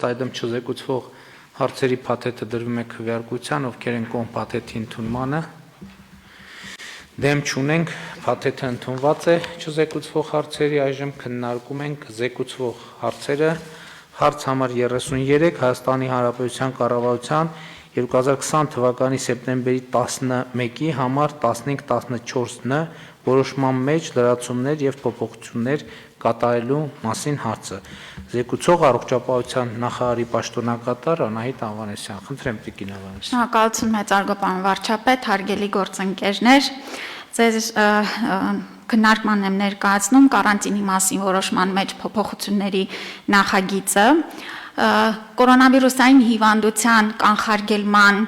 այդմ չզեկուցվող հարցերի փաթեթը դրվում է քվեարկության, ովքեր են կողմ փաթեթի ընդունմանը։ Դեմ չունենք, փաթեթը ընդունված է չզեկուցվող հարցերի, այժմ քննարկում ենք զեկուցվող հարցերը։ Հարց համար 33 Հայաստանի Հանրապետության կառավարության 2020 թվականի սեպտեմբերի 11-ի համար 1514-ն որոշման մեջ լրացումներ եւ փոփոխություններ կատարելու մասին հարցը։ Զեկուցող առողջապահության նախարարի պաշտոնակատար Անահիտ Ավանեսյան։ Խնդրեմ Տիկին Ավանեսյան։ Շնորհակալություն մեծարգո պարոն վարչապետ, հարգելի գործընկերներ, ձեզ քննարկման եմ ներկայացնում կարանտինի մասին որոշման մեջ փոփոխությունների նախագիծը, կորոնավիրուսային հիվանդության կանխարգելման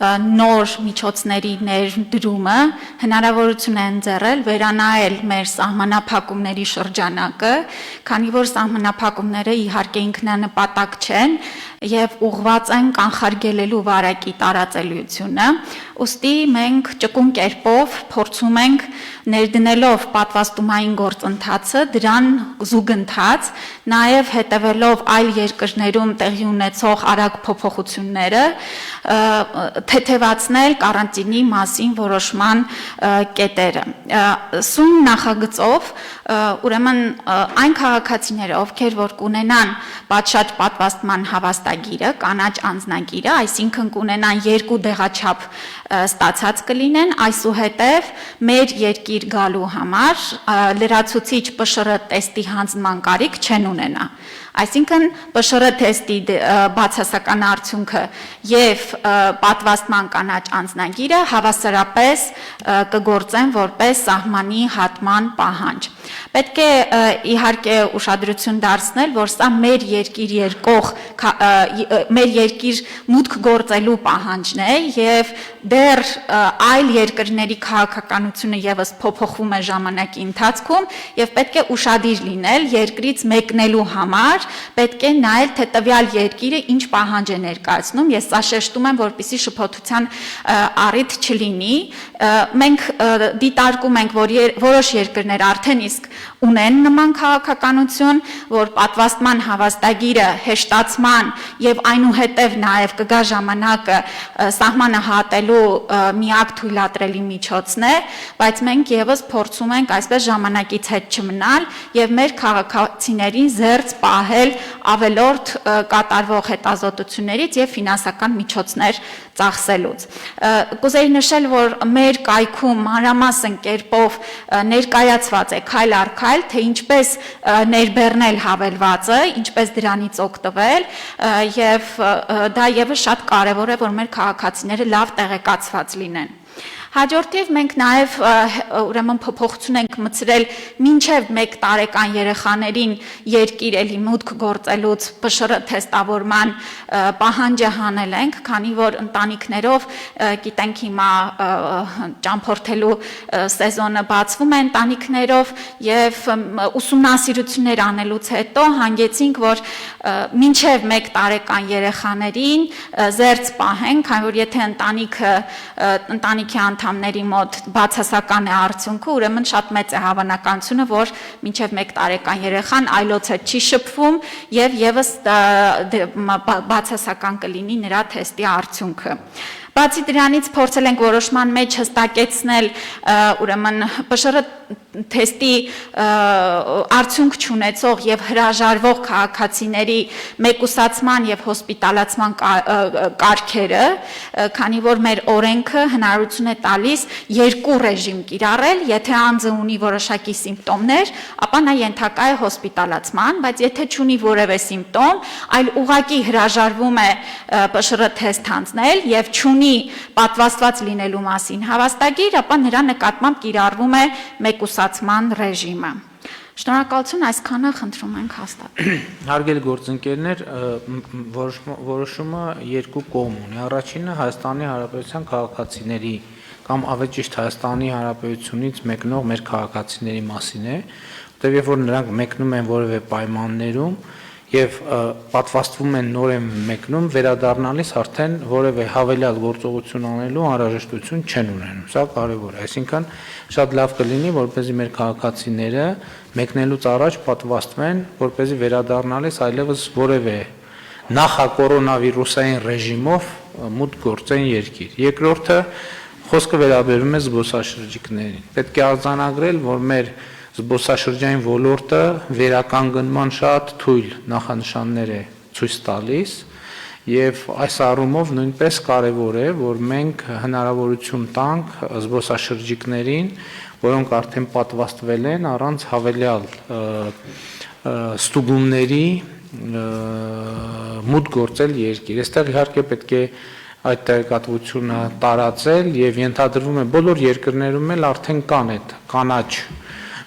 նոր միջոցների ներդրումը հնարավորություն է ընձեռել վերանայել մեր սահմանափակումների շրջանակը, քանի որ սահմանափակումները իհարկե ինքնանպատակ չեն եւ ուղղված են կանխարգելելու վարակի տարածելիությունը, ուստի մենք ճկուն կերպով փորձում ենք ներդնելով պատվաստումային գործընթացը դրան զուգընթաց, նաեւ հետևելով այլ երկրներում տեղի ունեցող արագ փոփոխությունները, թեթևացնել կարանտինի մասին որոշման կետերը։ Սույն նախագծով ուրեմն այն քաղաքացիները, ովքեր որ կունենան պատշաճ պատվաստման հավաստագիրը, կանաչ անձնագիրը, այսինքն կունենան 2 դեղաչափ ստացած կլինեն, այսուհետև մեր երկիր գալու համար լրացուցիչ ՊՇՌ տեստի հանձնման կարիք չեն ունենա։ Այսինքն ՊՇՌ թեստի բացասական արդյունքը եւ պատվաստման կանաչ անձնագիրը հավասարապես կգործեն որպես սահմանի հատման պահանջ։ Պետք է իհարկե ուշադրություն դարձնել, որ սա մեր երկիր մուտք գործելու պահանջն է եւ դեռ այլ երկրների քաղաքականությունը եւս փոփոխվում է ժամանակի ընթացքում եւ պետք է ուշադիր լինել երկրից մեկնելու համար, պետք է նայել թե տվյալ երկիրը ինչ պահանջ է ներկայացնում։ Ես սա շեշտում եմ, որպեսզի շփոթության առիթ չլինի։ Մենք դիտարկում ենք, որ որոշ երկրներ արդեն իսկ ունեն նման քաղաքականություն, որ պատվաստման հավաստագիրը հեշտացման եւ այնուհետեւ նաեւ կգա ժամանակը սահմանը հատելու միակ թույլատրելի միջոցն է, բայց մենք եւս փորձում ենք այսպես ժամանակից հետ չմնալ եւ մեր քաղաքացիներին զերծ պահել ավելորդ կատարվող հետազոտություններից եւ ֆինանսական միջոցներ ծախսելուց։ Կուզեի նշել, որ մեր կայքում մանրամասն կերպով ներկայացված է քայլ առ քայլ, թե ինչպես ներբեռնել հավելվածը, ինչպես դրանից օգտվել եւ դա եւս շատ կարեւոր է, որ մեր քաղաքացիները լավ տեղեկացված լինեն։ Հաջորդիվ մենք նաև ուրեմն փոփոխություն ենք մտցրել մինչև 1 տարեկան երեխաներին երկիր էլի մուտք գործելուց ՊՇՌ թեստավորման պահանջը հանել ենք, քանի որ ընտանիքներով գիտենք հիմա ճամփորդելու սեզոնը բացվում է ընտանիքներով եւ ուսումնասիրություններ անելուց հետո հանգեցինք, որ մինչև 1 տարեկան երեխաներին զերծ պահենք, քանի որ եթե ընտանիքի անդամների մոտ բացասական է արդյունքը, ուրեմն շատ մեծ է հավանականությունը, որ մինչև 1 տարեկան երեխան այլոց հետ չի շփվում եւ եւս բացասական կլինի նրա թեստի արդյունքը։ Բացի դրանից փորձել ենք որոշման մեջ հստակեցնել ուրեմն ՊՇՌ թեստի արդյունք չունեցող եւ հրաժարվող քաղաքացիների մեկուսացման եւ հոսպիտալացման կարգերը, քանի որ մեր օրենքը հնարավորություն է տալիս 2 ռեժիմ կիրառել, եթե անձը ունի որոշակի սիմպտոմներ, ապա նա ենթակա է հոսպիտալացման, բայց եթե չունի որևէ սիմպտոմ, այլ ուղղակի հրաժարվում է ՊՇՌ թեստ հանձնել եւ չունի պատվաստված լինելու մասին հավաստագիր, ապա նրա նկատմամբ կիրառվում է մեկուսացման ռեժիմը։ Շնորհակալություն, այսքանը խնդրում ենք հաստատել։ Հարգելի գործընկերներ, որոշումը 2 կողմ ունի։ Առաջինը Հայաստանի Հանրապետության քաղաքացիների կամ ավելի ճիշտ Հայաստանի Հանրապետությունից մեկնող մեր քաղաքացիների մասին է, որտեղ երբ որ նրանք մեկնում են որևէ պայմաններում եւ պատվաստվում են նոր են մեկնում, վերադառնալիս արդեն որևէ հավելյալ գործողություն անելու անհրաժեշտություն չեն ունենում։ Սա կարևոր է, այսինքն շատ լավ կլինի, որպեսզի մեր քաղաքացիները մեկնելուց առաջ պատվաստվեն, որպեսզի վերադառնալիս այլևս որևէ նախակորոնավիրուսային ռեժիմով մուտք գործեն երկիր։ Երկրորդը խոսքը վերաբերում է զբոսաշրջիկներին։ Պետք է արձանագրել, որ մեր զբոսաշրջային ոլորտը վերականգնման շատ թույլ նախանշաններ է ցույց տալիս եւ այս առումով նույնպես կարեւոր է, որ մենք հնարավորություն տանք զբոսաշրջիկներին, որոնք արդեն պատվաստվել են առանց հավելյալ ստուգումների մուտք գործել երկիր։ Այստեղ իհարկե պետք է այդ տեղեկատվությունը տարածել եւ ենթադրվում է բոլոր երկրներում էլ արդեն կան այդ կանաչ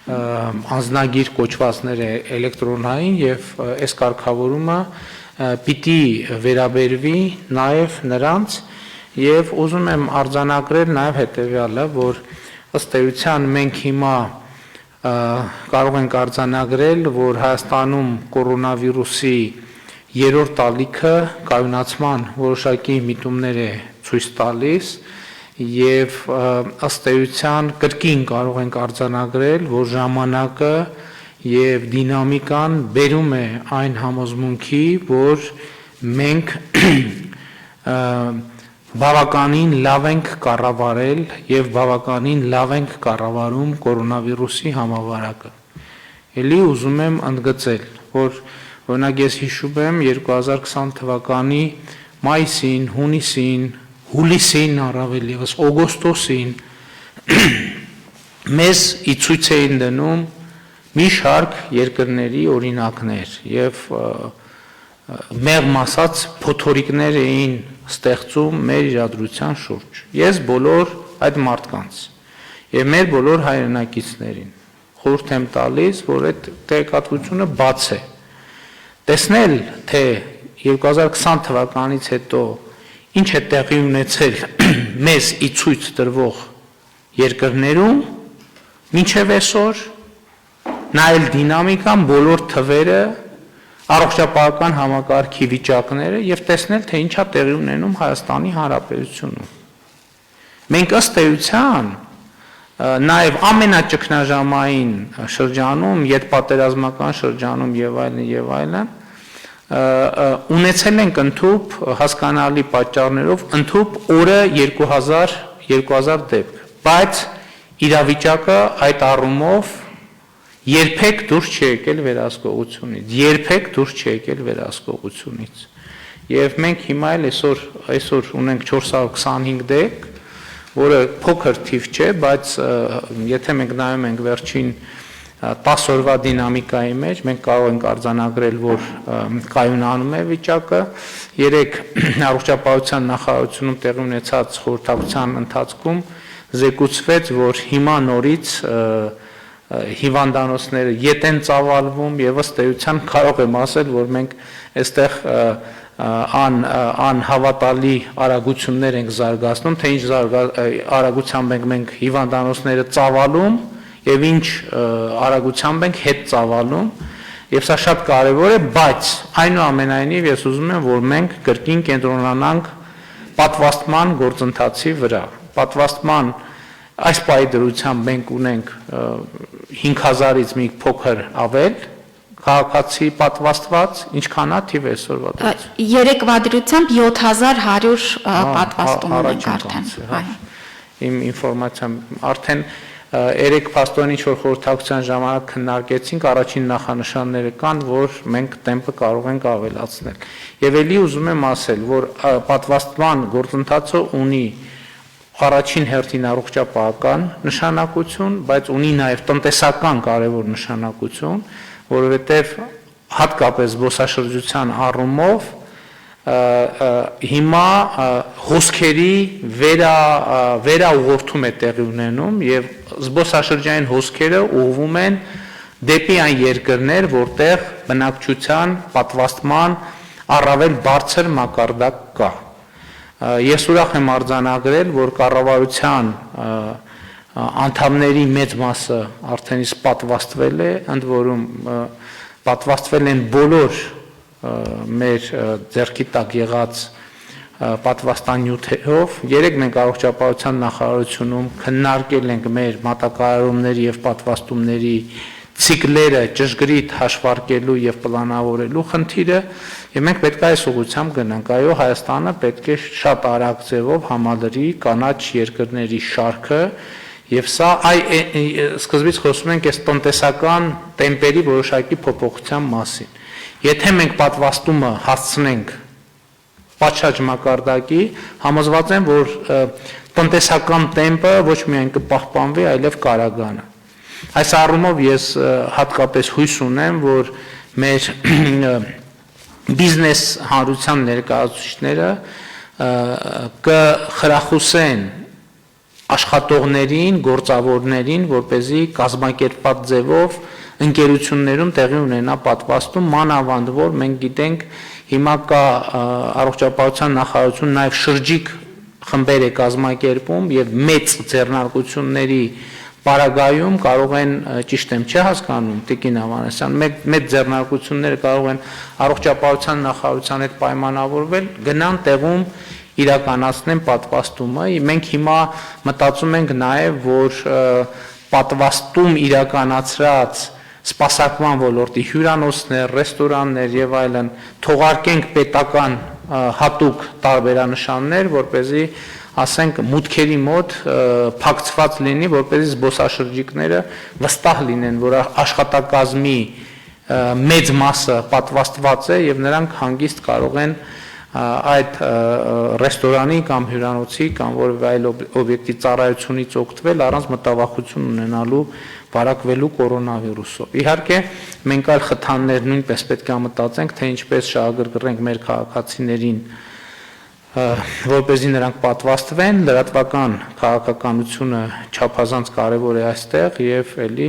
անձնագիր կոչվածները էլեկտրոնային եւ այս կարգավորումը պիտի վերաբերվի նաեւ նրանց եւ ուզում եմ արձանագրել նաեւ հետեւյալը, որ ըստ էության մենք հիմա կարող ենք արձանագրել, որ Հայաստանում կորոնավիրուսի երրորդ ալիքը կայունացման որոշակի միտումներ է ցույց տալիս եւ ըստ էության կրկին կարող ենք արձանագրել, որ ժամանակը եւ դինամիկան բերում է այն համոզմունքի, որ մենք բավականին լավ ենք կառավարել եւ բավականին լավ ենք կառավարում կորոնավիրուսի համավարակը։ Էլի ուզում եմ ընդգծել, որ օրինակ ես հիշում եմ 2020 թվականի մայիսին, հունիսին, հուլիսին, առավել եւս օգոստոսին մեզ ի ցույց էին դնում մի շարք երկրների օրինակներ եւ մեղմ ասած փոթորիկներ էին ստեղծում մեր իրադրության շուրջ։ Ես բոլոր այդ մարդկանց եւ մեր բոլոր հայրենակիցներին խորհուրդ եմ տալիս, որ այդ տեղեկատվությունը բաց է։ Տեսնել, թե 2020 թվականից հետո ինչ է տեղի ունեցել մեզ ի ցույց տրվող երկրներում, մինչև այսօր նայել դինամիկան, բոլոր թվերը, առողջապահական համակարգի վիճակները եւ տեսնել, թե ինչ է տեղի ունենում Հայաստանի Հանրապետությունում։ Մենք ըստ էության նաեւ ամենաճգնաժամային շրջանում, յետպատերազմական շրջանում եւ այլն, ունեցել ենք ընդհուպ հասկանալի պատճառներով ընդհուպ օրը 2000 դեպք, բայց իրավիճակը այդ առումով երբեք դուրս չի եկել վերահսկողությունից, եւ մենք հիմա էլ այսօր ունենք 425 դեպք, որը փոքր թիվ չէ, բայց եթե մենք նայում ենք վերջին 10 օրվա դինամիկայի մեջ, մենք կարող ենք արձանագրել, որ կայունանում է վիճակը։ Երեք առողջապահության նախարարությունում տեղի ունեցած խորհրդակցության ընթացքում զեկուցվեց, որ հիմա նորից հիվանդանոցները ետ են ծավալվում եւ ըստ էության կարող եմ ասել, որ մենք այստեղ անհավատալի արագություններ ենք զարգացնում, թե ինչ արագությամբ ենք մենք հիվանդանոցները ծավալում եւ ինչ արագությամբ ենք հետ ծավալում, եւ սա շատ կարեւոր է, բայց այնուամենայնիվ ես ուզում եմ, որ մենք կրկին կենտրոնանանք պատվաստման գործընթացի վրա։ Պատվաստման այս պահի դրությամբ մենք ունենք 5000-ից մի փոքր ավել քաղաքացի պատվաստված, ինչքան է թիվը այսօրվա դրությամբ։ Երեկվա դրությամբ 7100 պատվաստում ունենք արդեն։ Իմ ինֆորմացիան արդեն երեք փաստորեն ինչ որ խորհրդակցության ժամանակ քննարկեցինք, առաջին նախանշանները կան, որ մենք տեմպը կարող ենք ավելացնել։ Եվ ելի ուզում եմ ասել, որ պատվաստման գործընթացը ունի առաջին հերթին առողջապահական նշանակություն, բայց ունի նաև տնտեսական կարևոր նշանակություն, որովհետև հատկապես զբոսաշրջության առումով հիմա հոսքերի վերաուղղորդում է տեղի ունենում եւ զբոսաշրջային հոսքերը ուղղվում են դեպի այն երկրներ, որտեղ բնակչության պատվաստման առավել բարձր մակարդակ կա։ Ես ուրախ եմ արձանագրել, որ կառավարության անդամների մեծ մասը արդեն իսկ պատվաստվել է, ընդ որում պատվաստվել են բոլոր մեր ձեռքի տակ եղած պատվաստանյութերով։ Երեք մենք առողջապահության նախարարությունում քննարկել ենք մեր մատակարարումների եւ պատվաստումների ցիկլերը ճշգրիտ հաշվարկելու եւ պլանավորելու խնդիրը եւ մենք պետք է այս ուղղությամբ գնանք այո Հայաստանը պետք է շատ արագ ձևով համալրի կանաչ երկրների շարքը եւ սա սկզբից խոսում ենք այս տնտեսական տեմպերի որոշակի փոփոխության մասին եթե մենք պատվաստումը հասցնենք պատշաճ մակարդակի համոզված եմ որ տնտեսական տեմպը ոչ միայն կպահպանվի այլև կարագանը Այս առումով ես հատկապես հույս ունեմ, որ մեր բիզնես հանրության ներկայացուցիչները կխրախուսեն աշխատողներին, գործավորներին, որպեսզի կազմակերպված ձևով ընկերություններում տեղի ունենա պատվաստում, մանավանդ որ մենք գիտենք հիմա կա առողջապահության նախարարություն նաև շրջիկ խմբեր է կազմակերպում եւ մեծ ձեռնարկությունների Պարագայում կարող են ճիշտ եմ չէ հասկանում Տիկին Ավանեսյան մեծ ձեռնարկությունները կարող են առողջապահության նախարարության հետ պայմանավորվել գնան տեղում իրականացնեն պատվաստումը մենք հիմա մտածում ենք նաև որ պատվաստում իրականացրած սպասարկման ոլորտի հյուրանոցներ, ռեստորաններ եւ այլն թողարկենք պետական հատուկ տարբերանշաններ որպեսզի ասենք մուտքերի մոտ փակցված լինի, որպեսզի զբոսաշրջիկները վստահ լինեն, որ աշխատակազմի մեծ մասը պատվաստված է եւ նրանք հանգիստ կարող են այդ ռեստորանի կամ հյուրանոցի կամ որևէ այլ օբյեկտի ծառայությունից օգտվել առանց մտավախություն ունենալու վարակվելու կորոնավիրուսով։ Իհարկե, մենք այլ խթաններ նույնպես պետք է մտածենք, թե ինչպես շահագրգռենք մեր քաղաքացիներին որպեսզի նրանք պատվաստվեն, լրատվական քաղաքականությունը չափազանց կարևոր է այստեղ եւ էլի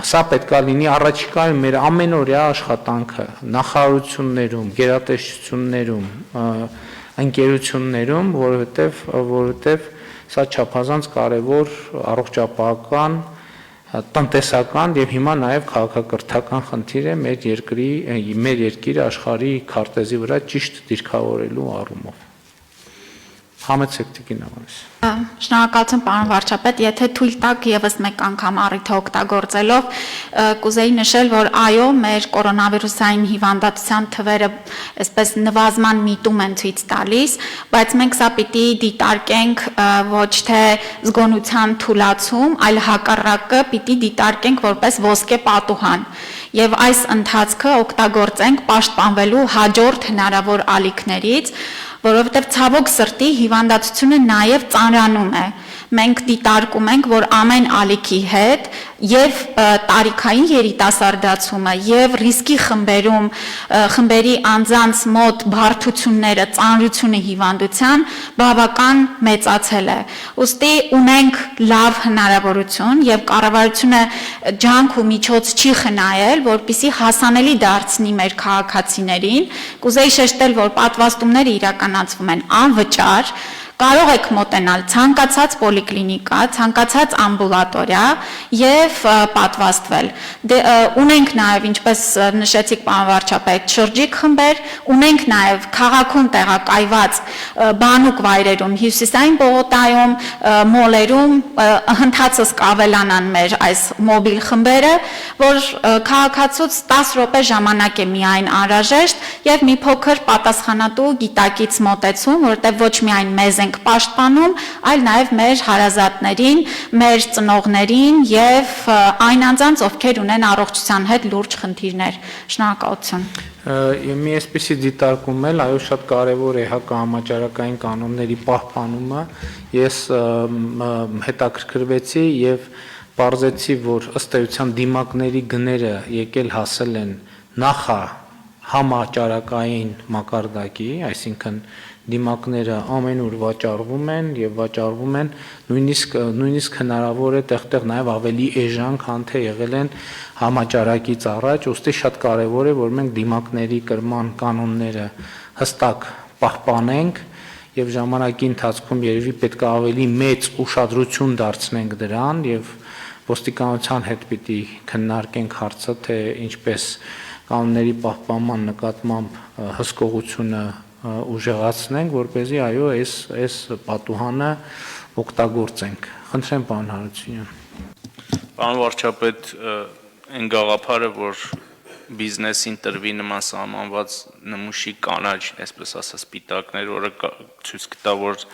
սա պետք է լինի առաջիկայում մեր ամենօրյա աշխատանքը նախարարություններում, գերատեսչություններում, ընկերություններում, որովհետեւ սա չափազանց կարևոր առողջապահական տնտեսական եւ հիմա նաեւ քաղաքակրթական խնդիր է մեր երկիրը աշխարհի քարտեզի վրա ճիշտ դիրքավորելու առումով Համեցեք Տիկին Ավանեսյան Շնորհակալություն պարոն վարչապետ, եթե թույլ տաք եւս մեկ անգամ առիթը օգտագործելով կուզեի նշել, որ այո, մեր կորոնավիրուսային հիվանդատության թվերը այսպես նվազման միտում են ցույց տալիս, բայց մենք սա պիտի դիտարկենք ոչ թե զգոնության թուլացում, այլ հակառակը պիտի դիտարկենք որպես ոսկե պատուհան։ Եվ այս ընթացքը օգտագործենք պաշտպանվելու հաջորդ հնարավոր ալիքներից, որովհետև ցավոք սրտի հիվանդացությունը նաև ծանրանում է։ Մենք դիտարկում ենք, որ ամեն ալիքի հետ եւ տարիքային երիտասարդացումը եւ ռիսկի խմբերի անձանց մոտ բարդությունները, ծանրությունը հիվանդության բավական մեծացել է։ Ուստի ունենք լավ հնարավորություն եւ կառավարությունը ջանք ու միջոց չի խնայել, որպիսի հասանելի դարձնի մեր քաղաքացիներին։ Կուզեի շեշտել, որ պատվաստումները իրականացվում են անվճար Կարող եք մոտենալ ցանկացած պոլիկլինիկա, ցանկացած ամբուլատորիա եւ պատվաստվել։ Ունենք նաեւ, ինչպես նշեցիք պարոն վարչապետ, շրջիկ խմբեր, ունենք նաեւ քաղաքում տեղակայված բանուկ վայրերում, հյուսիսային պողոտայում, մոլերում հնդածս կավելանան մեր այս մոբիլ խմբերը, որ քաղաքացուց 10 րոպե ժամանակ է միայն անհրաժեշտ եւ մի փոքր պատասխանատու գիտակից մոտեցում, որտեղ ոչ միայն մեզ ենք պաշտպանում, այլ նաև մեր հարազատներին, մեր ծնողներին եւ այն անձանց, ովքեր ունեն առողջության հետ լուրջ խնդիրներ։ Շնորհակալություն։ Մի այսպիսի դիտարկում էլ, այո, շատ կարևոր է հակահամաճարակային կանոնների պահպանումը։ Ես հետաքրքրվեցի եւ պարզեցի, որ ըստ էության դիմակների գները եկել հասել են նախահամաճարակային մակարդակի, այսինքն դիմակները ամենուր վաճառվում են եւ վաճառվում են նույնիսկ հնարավոր է տեղտեղ նաեւ ավելի էժան, քան թե եղել են համաճարակից առաջ, ուստի շատ կարեւոր է, որ մենք դիմակների կրման կանոնները հստակ պահպանենք եւ ժամանակի ընթացքում երևի պետք է ավելի մեծ ուշադրություն դարձնենք դրան եւ ոստիկանության հետ պիտի քննարկենք հարցը, թե ինչպես կանոնների պահպանման նկատմամբ հսկողությունը ուժեղացնենք, որպեսզի այո, այս պատուհանը օգտագործենք։ Խնդրեմ, պարոն Հարությունյան։ Պարոն վարչապետ, այն գաղափարը, որ բիզնեսին տրվի նման սահմանված նմուշի կանաչ, այսպես ասած, սպիտակներ, որը ցույց կտա, որ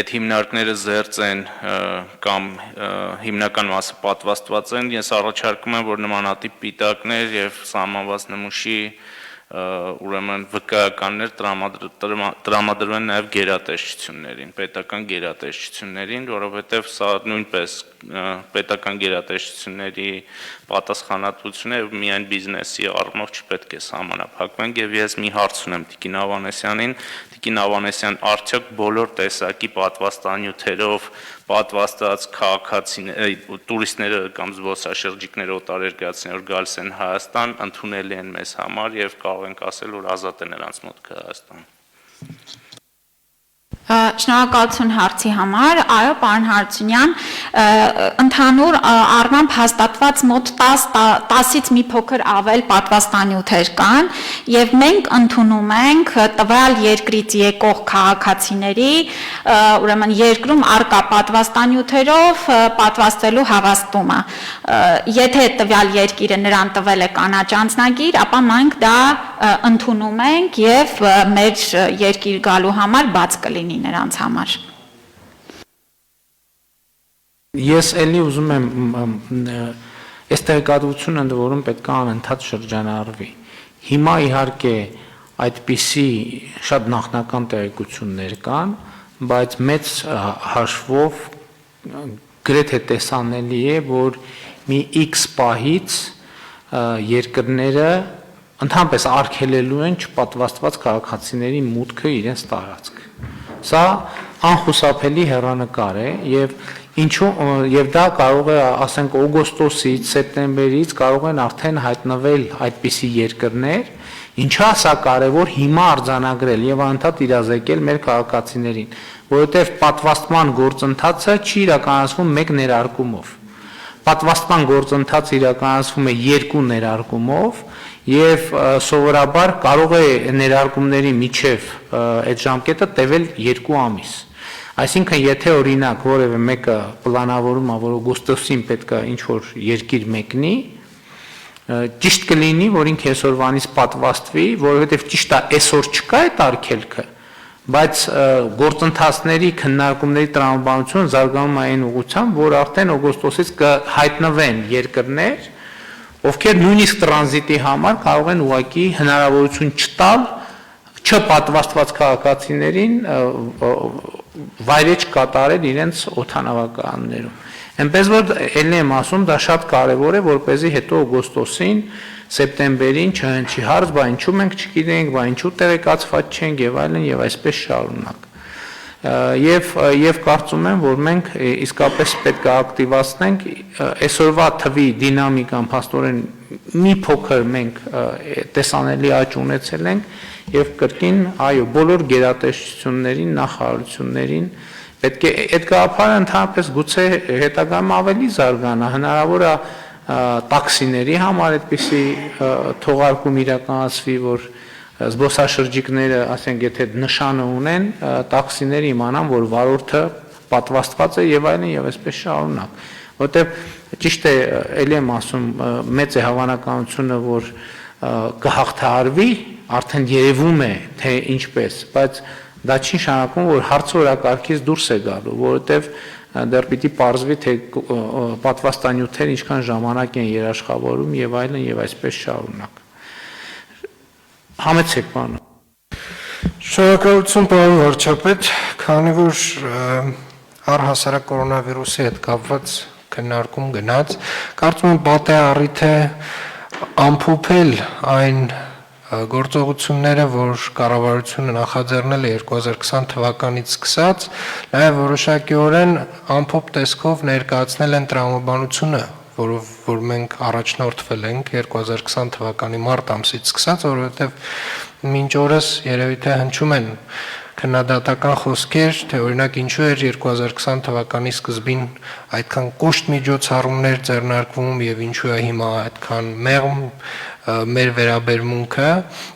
այդ հիմնարկները զերծ են կամ հիմնական մասը պատվաստված են, ես առաջարկում եմ, որ նմանատիպ պիտակներ եւ սահմանված նմուշի ուրեմն վկայականներ տրամադրվեն նաև գերատեսչություններին, պետական գերատեսչություններին, որովհետև սա նույնպես պետական գերատեսչությունների պատասխանատվությունը եւ միայն բիզնեսի առումով չպետք է սահմանափակվեն եւ ես մի հարց ունեմ Տիկին Ավանեսյանին, Տիկին Ավանեսյան, արդյոք բոլոր տեսակի պատվաստանյութերով պատվաստած քաղաքացիներ, տուրիստները կամ զբոսաշրջիկները, օտարերկրացիները, որ գալիս են Հայաստան, ընդունելի են մեզ համար եւ կարող ենք ասել, որ ազատ է նրանց մոտքը Հայաստան։ Շնորհակալություն հարցի համար, այո, պարոն Հարությունյան, ընդհանուր առմամբ հաստատված մոտ 10-ից մի փոքր ավել պատվաստանյութեր կան եւ մենք ընդունում ենք տվյալ երկրից եկող քաղաքացիների, ուրեմն երկրում արկա պատվաստանյութերով պատվաստելու հավաստումը։ Եթե տվյալ երկիրը նրան տվել է կանաչ անձնագիր, ապա մենք դա ընդունում ենք եւ մեր երկիր գալու համար բաց կլինի նրանց համար։ Ես էլի ուզում եմ այս տեղեկատվությունը ընդ որում պետք է անընդհատ շրջանառվի։ Հիմա իհարկե այդպիսի շատ նախնական տեղեկություններ կան, բայց մեծ հաշվով գրեթե տեսանելի է, որ մի X պահից երկրները ընդհանրապես արգելելու են չպատվաստված քաղաքացիների մուտքը իրենց տարածք։ Սա անխուսափելի հեռանկար է եւ դա կարող է, ասենք, օգոստոսից, սեպտեմբերից կարող են արդեն հայտնվել այդպիսի երկրներ, ինչա սա կարևոր հիմա արձանագրել եւ անընդհատ իրազեկել մեր քաղաքացիներին, որովհետեւ պատվաստման գործընթացը չի իրականացվում մեկ ներարկումով։ Պատվաստման գործընթացը իրականացվում է երկու ներարկումով եւ սովորաբար կարող է ներարկումների միջև այդ ժամկետը տևել 2 ամիս։ Այսինքն, եթե օրինակ որևէ մեկը պլանավորում է, որ օգոստոսին պետք է ինչ-որ երկիր մեկնի, ճիշտ կլինի, որ ինքը այսօրվանից պատվաստվի, որովհետեւ ճիշտ է, այսօր չկա այդ արգելքը, բայց գործընթացների քննարկումների տրամաբանությունը զարգանում է այն ուղղությամբ, որ արդեն օգոստոսից կհայտնվեն երկրներ, ովքեր նույնիսկ տրանզիտի համար կարող են ուղղակի հնարավորություն չտալ չպատվաստված քաղաքացիներին վայրեջք կատարել իրենց օդանավակայաններում։ Այնպես որ ելն եմ ասում, դա շատ կարևոր է, որպեսզի հետո օգոստոսին, սեպտեմբերին չհնչի հարց, բա ինչու մենք չգիտենք, բա ինչու տեղեկացված չենք եւ այլն եւ այսպես շարունակ։ Եվ կարծում եմ, որ մենք իսկապես պետք է ակտիվացնենք այսօրվա թվի դինամիկան փաստորեն մի փոքր մենք տեսանելի աճ ունեցել ենք եւ կրկին, այո, բոլոր գերատեսչություններին, նախարարություններին պետք է այդ գաղափարը ընդհանրապես գուցե հետագայում ավելի զարգանա, հնարավոր է տաքսիների համար այդպիսի թողարկում իրականացվի, որ զբոսաշրջիկները, ասենք, եթե նշանը ունեն, տաքսիները իմանան, որ վարորդը պատվաստված է եւ այլն եւ այսպես շարունակ, որտեւ ճիշտ է, ելի եմ ասում, մեծ է հավանականությունը, որ կհաղթահարվի, արդեն երևում է, թե ինչպես, բայց դա չի նշանակում, որ հարցը օրակարգից դուրս է գալու, որովհետեւ դեռ պիտի պարզվի, թե պատվաստանյութերը ինչքան ժամանակ են երաշխավորում եւ այլն եւ այսպես շարունակ։ Համեցեք, պարոն։ Շնորհակալություն, պարոն վարչապետ, քանի որ առհասարակ կորոնավիրուսի հետ կապված քննարկում գնաց, կարծում եմ պատեհ առիթ է ամփոփել այն գործողությունները, որ կառավարությունը նախաձեռնել է 2020 թվականից սկսած, նաև որոշակիորեն ամփոփ տեսքով ներկայացնել են տրամաբանությունը, որով որ մենք առաջնորդվել ենք 2020 թվականի մարտ ամսից սկսած, որովհետև մինչ օրս երևի թե հնչում են քննադատական խոսքեր, թե օրինակ ինչու էր 2020 թվականի սկզբին այդքան կոշտ միջոցառումներ ձեռնարկվում եւ ինչու է հիմա այդքան մեղմ մեր վերաբերմունքը,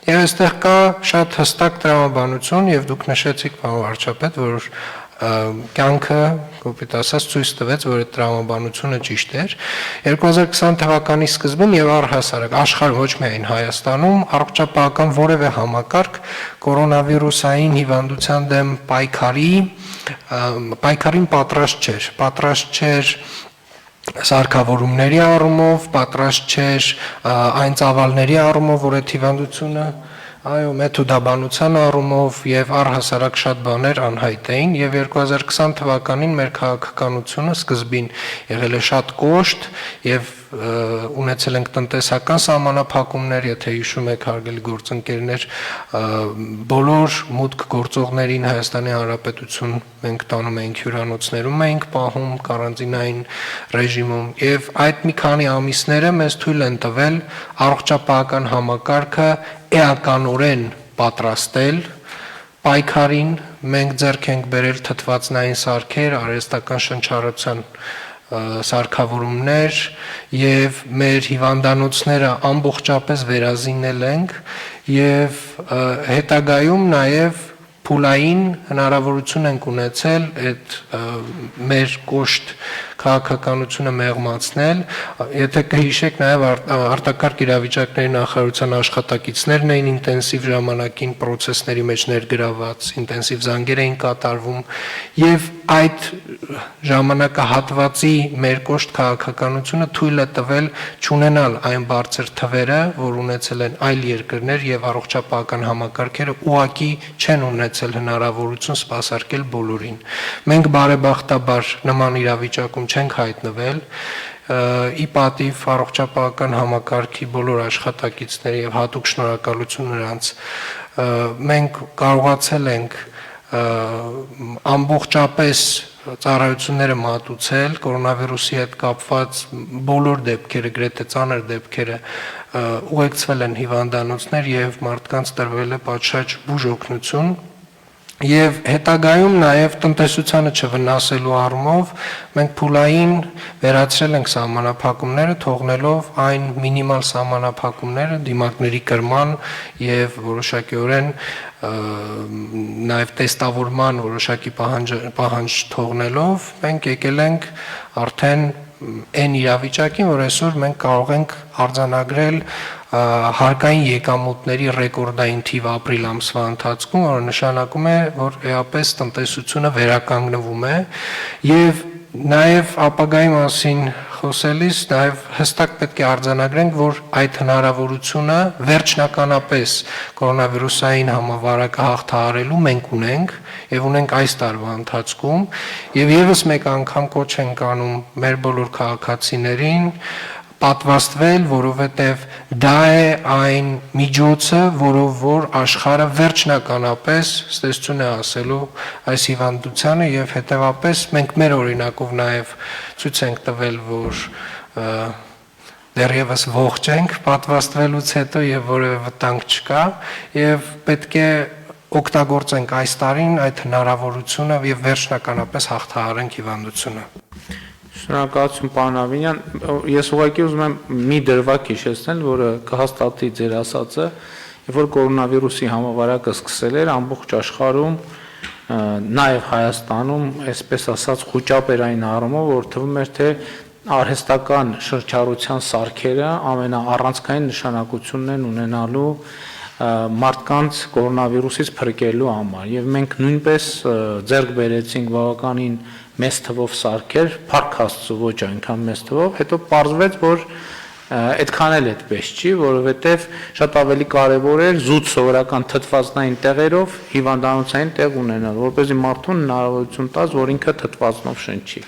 եւ այստեղ կա շատ հստակ տրամաբանություն եւ դուք նշեցիք, պարոն վարչապետ, որ կյանքը կոպիտ ասած ցույց տվեց, որ այդ տրամաբանությունը ճիշտ էր 2020 թվականի սկզբում եւ առհասարակ աշխարհում ոչ միայն Հայաստանում առողջապահական որևէ համակարգ կորոնավիրուսային հիվանդության դեմ պայքարին պատրաստ չէր սարքավորումների առումով, պատրաստ չէր այն ծավալների առումով, որ այդ հիվանդությունը այո, մեթոդաբանության առումով եւ առհասարակ շատ բաներ անհայտ էին եւ 2020 թվականին մեր քաղաքականությունը սկզբին եղել է շատ կոշտ եւ ունեցել ենք տնտեսական սահմանափակումներ, եթե հիշում եք հարգելի գործընկերներ, բոլոր մուտք գործողներին Հայաստանի Հանրապետություն մենք տանում էինք հյուրանոցներում էինք պահում կարանտինային ռեժիմում եւ այդ մի քանի ամիսները մեզ թույլ են տվել առողջապահական համակարգը էականորեն պատրաստել պայքարին մենք ձեռք ենք բերել թթվածնային սարքեր, արհեստական շնչառության սարքավորումներ եւ մեր հիվանդանոցները ամբողջապես վերազինել ենք եւ հետագայում նաեւ փուլային հնարավորություն ենք ունեցել այդ մեր կոշտ քաղաքականությունը մեղմացնել, եթե կհիշեք նաև արտակարգ իրավիճակների նախարարության աշխատակիցներն էին ինտենսիվ ժամանակին process-ների մեջ ներգրաված, ինտենսիվ զանգեր էին կատարվում եւ այդ ժամանակահատվածի մեր կոշտ քաղաքականությունը թույլ է տվել չունենալ այն բարձր թվերը, որ ունեցել են այլ երկրներ եւ առողջապահական համակարգերը ուղղակի չեն ունեցել հնարավորություն սպասարկել բոլորին։ Մենք բարեբախտաբար նման իրավիճակում չենք հայտնվել ի պատիվ առողջապահական համակարգի բոլոր աշխատակիցների եւ հատուկ շնորհակալություն նրանց մենք կարողացել ենք ամբողջապես ծառայությունները մատուցել կորոնավիրուսի հետ կապված բոլոր դեպքերը գրեթե ծանր դեպքերը ուղեկցվել են հիվանդանոցներ եւ մարդկանց տրվել է պատշաճ բուժօգնություն Եվ հետագայում նաև տնտեսությանը չվնասելու առումով մենք փուլային վերացրել ենք սահմանափակումները, թողնելով այն մինիմալ սահմանափակումները դիմակների կրման եւ որոշակիորեն նաև տեստավորման որոշակի պահանջ թողնելով մենք եկել ենք արդեն այն իրավիճակին, որ այսօր մենք կարող ենք արձանագրել հարկային եկամուտների ռեկորդային թիվ ապրիլ ամսվա ընթացքում, որը նշանակում է, որ էապես տնտեսությունը վերականգնվում է եւ նաեւ ապագայի մասին խոսելիս նաեւ հստակ պետք է արձանագրենք, որ այդ հնարավորությունը վերջնականապես կորոնավիրուսային համավարակը հաղթահարելու մենք ունենք եւ ունենք այս տարվա ընթացքում եւ եւս մեկ անգամ կոչ ենք անում մեր բոլոր քաղաքացիներին պատվաստվել, որովհետև դա է այն միջոցը, որով որ աշխարհը վերջնականապես ստեցություն է ասելու այս հիվանդությանը եւ հետեւապես մենք մեր օրինակով նաեւ ցույց ենք տվել, որ դեռևս ողջ ենք պատվաստվելուց հետո եւ որևէ վտանգ չկա եւ պետք է օգտագործենք այս տարին այդ հնարավորությունը եւ վերջնականապես հաղթահարենք հիվանդությունը Շնորհակալություն պարոն Ավինյան, ես ուղղակի ուզում եմ մի դրվագ հիշեցնել, որը կհաստատի ձեր ասածը, երբ որ կորոնավիրուսի համավարակը սկսել էր ամբողջ աշխարհում, նաև Հայաստանում, այսպես ասած, խոճապերային առումով, որ թվում էր, թե արհեստական շրջառության սարքերը ամենաառանցքային նշանակությունն են ունենալու մարդկանց կորոնավիրուսից փրկելու համար եւ մենք նույնպես ձեռք բերեցինք բավականին մեծ թվով սարքեր, փառք Աստծո ոչ այնքան մեծ թվով, հետո պարզվեց, որ այդքան էլ այդպես չի, որովհետև շատ ավելի կարևոր էր զուտ սովորական թթվածնային տեղերով հիվանդանոցային տեղ ունենալ, որպեսզի մարդուն հնարավորություն տաս, որ ինքը թթվածնով շնչի։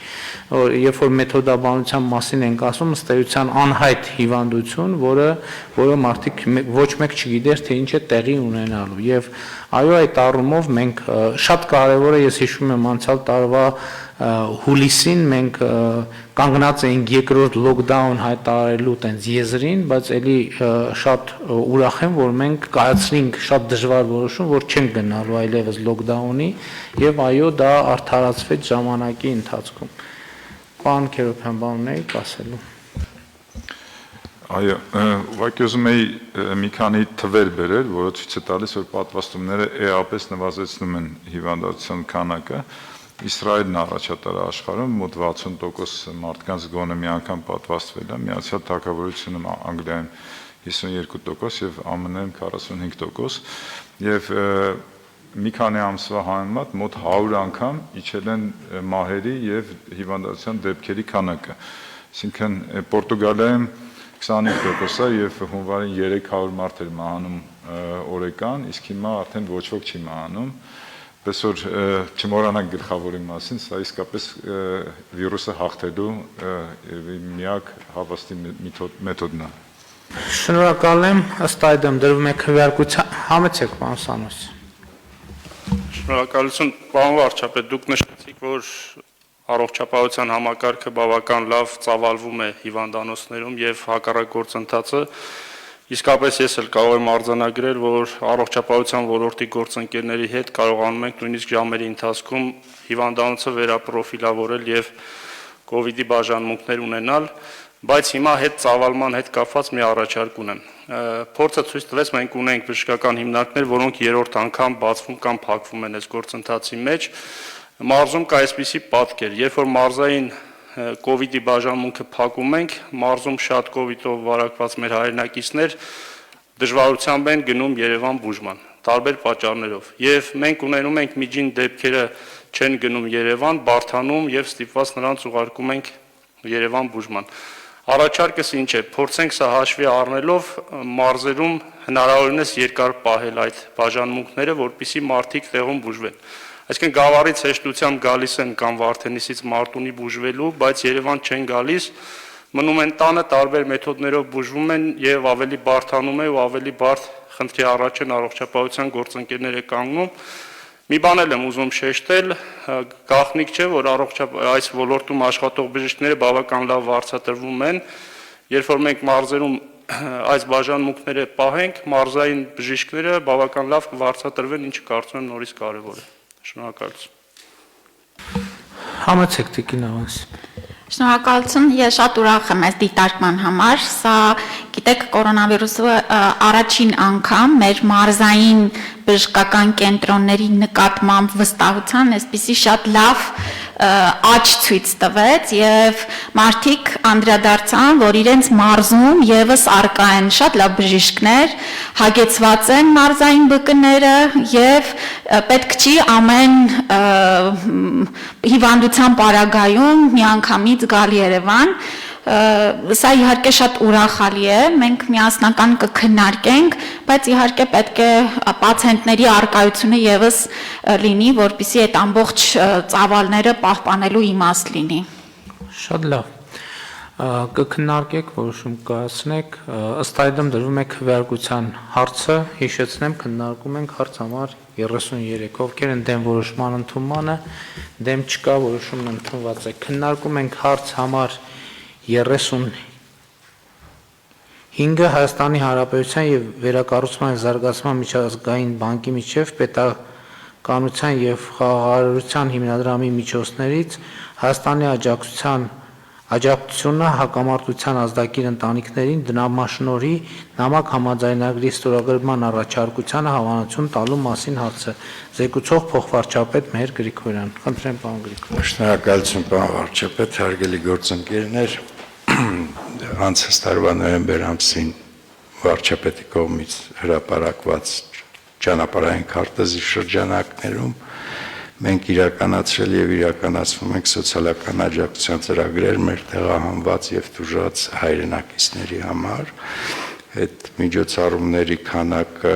Երբ որ մեթոդաբանության մասին ենք ասում, ըստ էության անհայտ հիվանդություն, որը մարդիկ ոչ մեկ չգիտեր, թե ինչ է տեղի ունենալու։ Եվ այո, այդ առումով մենք շատ կարևոր է, ես հիշում եմ անցյալ տարվա հուլիսին մենք կանգնած էինք երկրորդ լոկդաուն հայտարարելու տենց եզրին, բայց էլի շատ ուրախ եմ, որ մենք կայացրինք շատ դժվար որոշում, որ չենք գնալու այլևս լոկդաունի եւ այո, դա արդարացվեց ժամանակի ընթացքում։ Պարոն Քերոբյան, բան ունեիք ասելու։ Այո, ուղղակի ուզում էի մի քանի թվեր բերել, որը ցույց է տալիս, որ պատվաստումները էապես նվազեցնում են հիվանդության քանակը։ Իսրայելն առաջատար աշխարհում մոտ 60% մարդկանց գոնե մի անգամ պատվաստվել է, Միացյալ Թագավորությունում Անգլիայում 52% եւ ԱՄՆ-ում 45%, եւ մի քանի ամսվա համեմատ մոտ 100 անգամ իջել են մահերի եւ հիվանդության դեպքերի քանակը։ Այսինքն Պորտուգալիայում 25% է եւ հունվարին 300 մարդ էր մահանում օրեկան, իսկ հիմա արդեն ոչ ոք չի մահանում։ Պես որ չմոռանանք գլխավորի մասին, սա իսկապես վիրուսը հաղթելու միակ հավաստի մեթոդն է։ Շնորհակալ եմ, ըստ այդմ դրվում է քվեարկության, համեցեք պարոն Սանոս։ Շնորհակալություն, պարոն վարչապետ, դուք նշեցիք, որ առողջապահության համակարգը բավական լավ ծավալվում է հիվանդանոցներում եւ հակառակ գործընթացը Իսկապես ես էլ կարող եմ արձանագրել, որ առողջապահության ոլորտի գործընկերների հետ կարողանում ենք նույնիսկ ժամերի ընթացքում հիվանդանոցը վերապրոֆիլավորել եւ COVID-ի բաժանմունքներ ունենալ, բայց հիմա հետ ծավալման հետ կապված մի առաջարկ ունեմ։ Փորձը ցույց տվեց, մենք ունենք բժշկական հիմնարկներ, որոնք երրորդ անգամ բացվում կամ փակվում են այս գործընթացի մեջ։ Մարզում կա այսպիսի պատկեր, երբ որ մարզային COVID-ի բաժանմունքը փակում ենք, մարզում շատ COVID-ով վարակված մեր հայրենակիցներ դժվարությամբ են գնում Երևան բուժման, տարբեր պատճառներով։ Եվ մենք ունենում ենք միջին դեպքերը չեն գնում Երևան, բարդանում եւ ստիպված նրանց ուղարկում ենք Երևան բուժման։ Առաջարկս ինչ է, փորձենք սա հաշվի առնելով մարզերում հնարավորինս երկար պահել այդ բաժանմունքները, որպեսզի մարդիկ տեղում բուժվեն։ Այսինքն գավառից հեշտությամբ գալիս են կամ Վարդենիսից Մարտունի բուժվելու, բայց Երևան չեն գալիս, մնում են տանը, տարբեր մեթոդներով բուժվում են եւ ավելի բարդանում է ու ավելի բարդ խնդրի առաջ են առողջապահության գործընկերները կանգնում։ Մի բան եմ ուզում շեշտել, գաղտնիք չէ, որ այս ոլորտում աշխատող բժիշկները բավական լավ վարձատրվում են, երբ որ մենք մարզերում այս բաժանմունքները պահենք, մարզային բժիշկները բավական լավ կվարձատրվեն, ինչը կարծում եմ նորից կարևոր է։ Շնորհակալություն։ Համեցեք Տիկին Ավանես։ Շնորհակալություն, ես շատ ուրախ եմ այս դիտարկման համար, սա գիտեք կորոնավիրուսը առաջին անգամ մեր մարզային բժշկական կենտրոնների նկատմամբ վստահության այսպիսի շատ լավ աճ ցույց տվեց եւ մարդիկ անդրադարձան, որ իրենց մարզում եւս արկա են շատ լավ բժիշկներ, հագեցված են մարզային բկները եւ պետք չի ամեն հիվանդության պարագայում միանգամից գալ Երևան։ Սա իհարկե շատ ուրախալի է, մենք միասնական կքննարկենք, բայց իհարկե պետք է պացիենտների արկայությունը եւս լինի, որպեսզի այդ ամբողջ ծավալները պահպանելու իմաստ լինի։ Շատ լավ։ Կքննարկեք, որոշում կայացնեք, ըստ այդմ դրվում է քվեարկության հարցը, հիշեցնեմ, քննարկում ենք հարց համար 33, ովքեր են դեմ որոշման ընդունմանը, դեմ չկա, որոշումն ընդունված է։ Քննարկում ենք հարց համար 35-ը Հայաստանի Հանրապետության եւ Վերակառուցման եւ Զարգացման միջազգային բանկի միջև պետականության եւ խաղաղարարության հիմնադրամի միջոցներից Հայաստանի աջակցությունը հակամարտության ազդակիր ընտանիքներին դրամաշնորհի նամակ համաձայնագրի ստորագրման առաջարկությանը հավանություն տալու մասին հարցը զեկուցող փոխվարչապետ Մհեր Գրիգորյան։ Խնդրեմ պարոն Գրիգորյան։ Շնորհակալություն պարոն վարչապետ, հարգելի գործընկերներ, անցած տարվա նոյեմբեր ամսին վարչապետի կողմից հրապարակված ճանապարհային քարտեզի շրջանակներում մենք իրականացրել եւ իրականացվում ենք սոցիալական աջակցության ծրագրեր մեր տեղահանված եւ տուժած հայրենակիցների համար։ Այդ միջոցառումների քանակը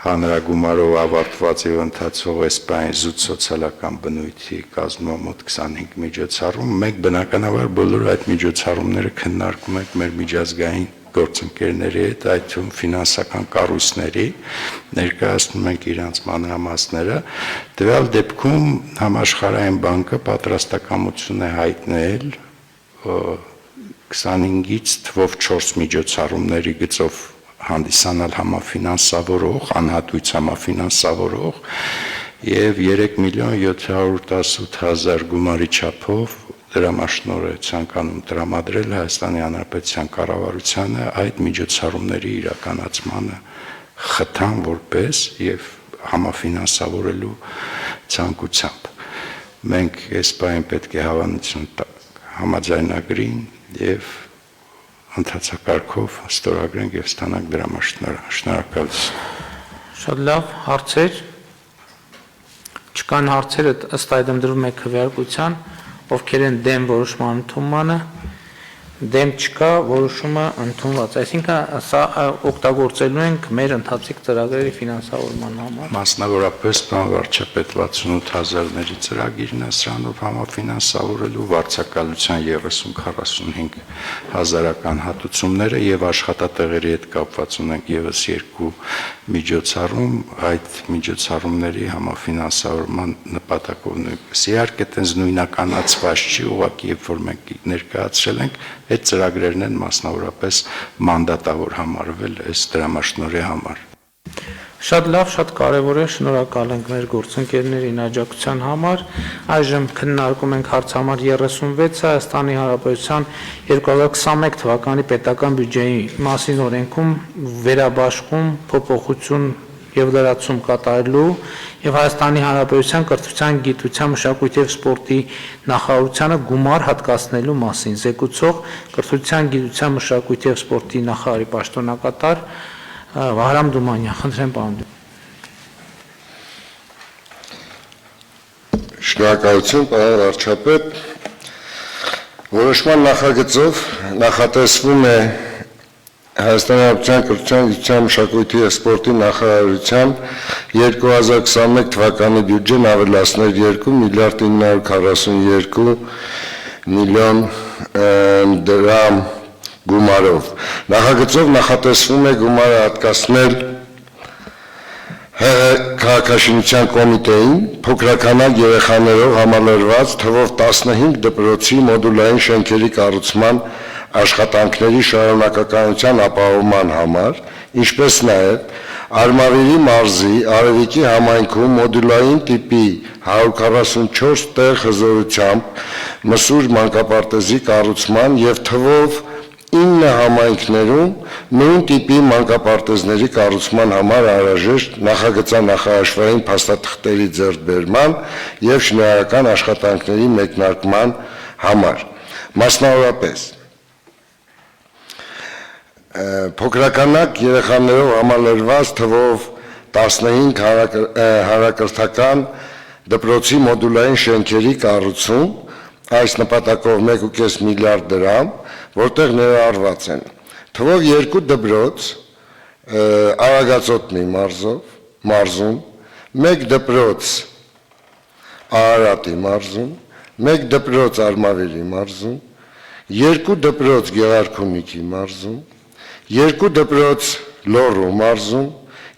հանրագումարով ավարտված եւ ընթացող էսպային զուտ սոցիալական բնույթի կազմում մոտ 25 միջոցառում։ Մենք բնականաբար բոլոր այդ միջոցառումները քննարկում ենք մեր միջազգային գործընկերների հետ, այդ թվում ֆինանսական կառույցների, ներկայացնում ենք իրանց մանրամասները։ Տվյալ դեպքում համաշխարհային բանկը պատրաստակամություն է հայտնել 25-ից թվով 4 միջոցառումների գծով հանդիսանալ համաֆինանսավորող, անհատույց համաֆինանսավորող եւ 3.718.000 գումարի չափով դրամաշնորհ է ցանկանում տրամադրել Հայաստանի Հանրապետության կառավարությանը այդ միջոցառումների իրականացմանը խթան որպես եւ համաֆինանսավորելու ցանկությամբ։ մենք այս բանը պետք է հավանություն համաձայնագրին եւ ընթացակարգով ստորագրենք եւ ստանանք դրա համար շնորհակալություն։ Շատ լավ, հարցեր։ Չկան հարցերը, ըստ այդմ դրվում է քվեարկության, ովքեր են դեմ որոշման ընդունմանը, դեմ չկա, որոշումը ընդունված։ Այսինքն սա օգտագործելու ենք մեր ընթացիկ ծրագրերի ֆինանսավորման համար։ Մասնավորապես պարոն վարչապետ 68,000-ների ծրագիրն է սրանով համաֆինանսավորելու վարձակալության 30-45 հազարական հատուցումները եւ աշխատատեղերի հետ կապված ունենք եւս երկու միջոցառում, այդ միջոցառումների համաֆինանսավորման նպատակով նույնպես իհարկե տենց նույնականացված չի, ուղղակի երբ որ մենք ներկայացրել ենք, այդ ծրագրերն են մասնավորապես մանդատավոր համարվել այս դրամաշնորհի համար։ Շատ լավ, շատ կարևոր է, շնորհակալ ենք մեր գործընկերներին աջակցության համար։ Այժմ քննարկում ենք հարց համար 36-ը Հայաստանի Հանրապետության 2021 թվականի պետական բյուջեի մասին օրենքում վերաբաշխում, փոփոխություն եւ լրացում կատարելու եւ Հայաստանի Հանրապետության կրթության, գիտության, մշակույթի եւ սպորտի նախարարությանը գումար հատկացնելու մասին զեկուցող կրթության, գիտության, մշակույթի եւ սպորտի նախարարի պաշտոնակատար Վահրամ Դումանյան, խնդրեմ պարոն։ Շնորհակալություն, պարոն վարչապետ։ Որոշման նախագծով նախատեսվում է Հայաստանի Հանրապետության կրթության, գիտության, մշակույթի եւ սպորտի նախարարության 2021 թվականի բյուջեն ավելացնել 2 միլիարդ 942 միլիոն դրամ գումարով։ Նախագծով նախատեսվում է գումարը հատկացնել քաղաքաշինության կոմիտեին փոքրականակ երեխաներով համալրված թվով 15 դպրոցի մոդուլային շենքերի կառուցման աշխատանքների շարունակականության ապահովման համար, ինչպես նաև Արմավիրի մարզի Արևիկի համայնքում մոդուլային տիպի 144 տեղ հզորությամբ մսուր մանկապարտեզի կառուցման եւ թվով 9 համայնքներում նույն տիպի մանկապարտեզների կառուցման համար անհրաժեշտ նախագծանախաշվային փաստաթղթերի ձեռքբերման եւ շինարարական աշխատանքների մեկնարկման համար։ Մասնավորապես փոքրականակ երեխաներով համալրված թվով 15 հանրակրթական դպրոցի մոդուլային շենքերի կառուցում, այս նպատակով 1.5 միլիարդ դրամ, որտեղ ներառված են թվով 2 դպրոց Արագածոտնի մարզում, 1 դպրոց Արարատի մարզում, 1 դպրոց Արմավիրի մարզում, 2 դպրոց Գեղարքունիքի մարզում, 2 դպրոց Լոռու մարզում,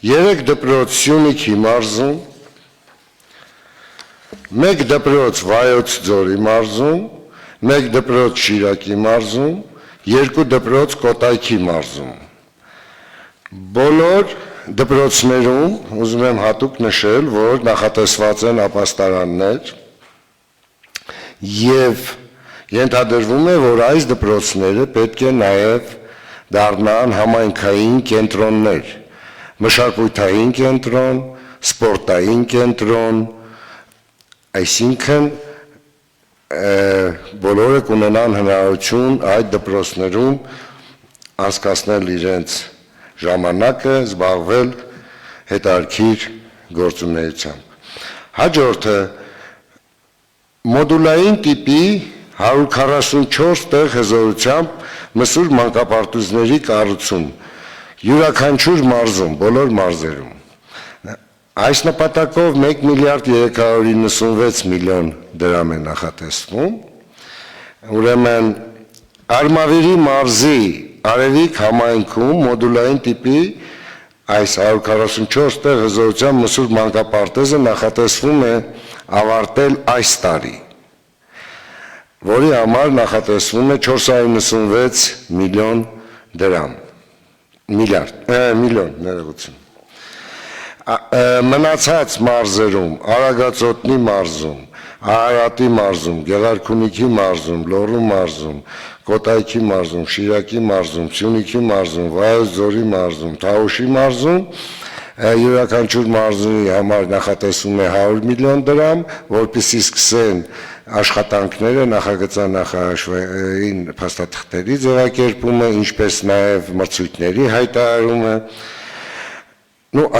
3 դպրոց Սյունիքի մարզում, 1 դպրոց Վայոց ձորի մարզում, 1 դպրոց Շիրակի մարզում, 2 դպրոց Կոտայքի մարզում։ Բոլոր դպրոցներում ուզում եմ հատուկ նշել, որ նախատեսված են ապաստարաններ եւ ենթադրվում է, որ այս դպրոցները պետք է նաեւ դառնան համայնքային կենտրոններ, մշակութային կենտրոն, սպորտային կենտրոն, այսինքն բոլորը կունենան հնարավորություն այդ դպրոցներում անցկացնել իրենց ժամանակը, զբաղվել հետաքրքիր գործունեությամբ։ Հաջորդը մոդուլային տիպի 144 տեղ հզորությամբ մսուր մանկապարտեզների կառուցում յուրաքանչյուր մարզում, բոլոր մարզերում։ Այս նպատակով 1 միլիարդ 396 միլիոն դրամ է նախատեսվում։ Ուրեմն Արմավիրի մարզի Արևիկ համայնքում մոդուլային տիպի այս 144 տեղ հզորությամբ մսուր մանկապարտեզը նախատեսվում է ավարտել այս տարի, որի համար նախատեսվում է 496 միլիոն դրամ, միլիոն, ներողություն։ Մնացած մարզերում, Արագածոտնի մարզում, Արարատի մարզում, Գեղարքունիքի մարզում, Լոռու մարզում, Կոտայքի մարզում, Շիրակի մարզում, Սյունիքի մարզում, Վայոց ձորի մարզում, Թավուշի մարզում յուրաքանչյուր մարզի համար նախատեսում է 100 միլիոն դրամ, որպեսզի սկսեն աշխատանքները նախագծանախաշվային փաստաթղթերի ձևակերպումը, ինչպես նաև մրցույթների հայտարարումը։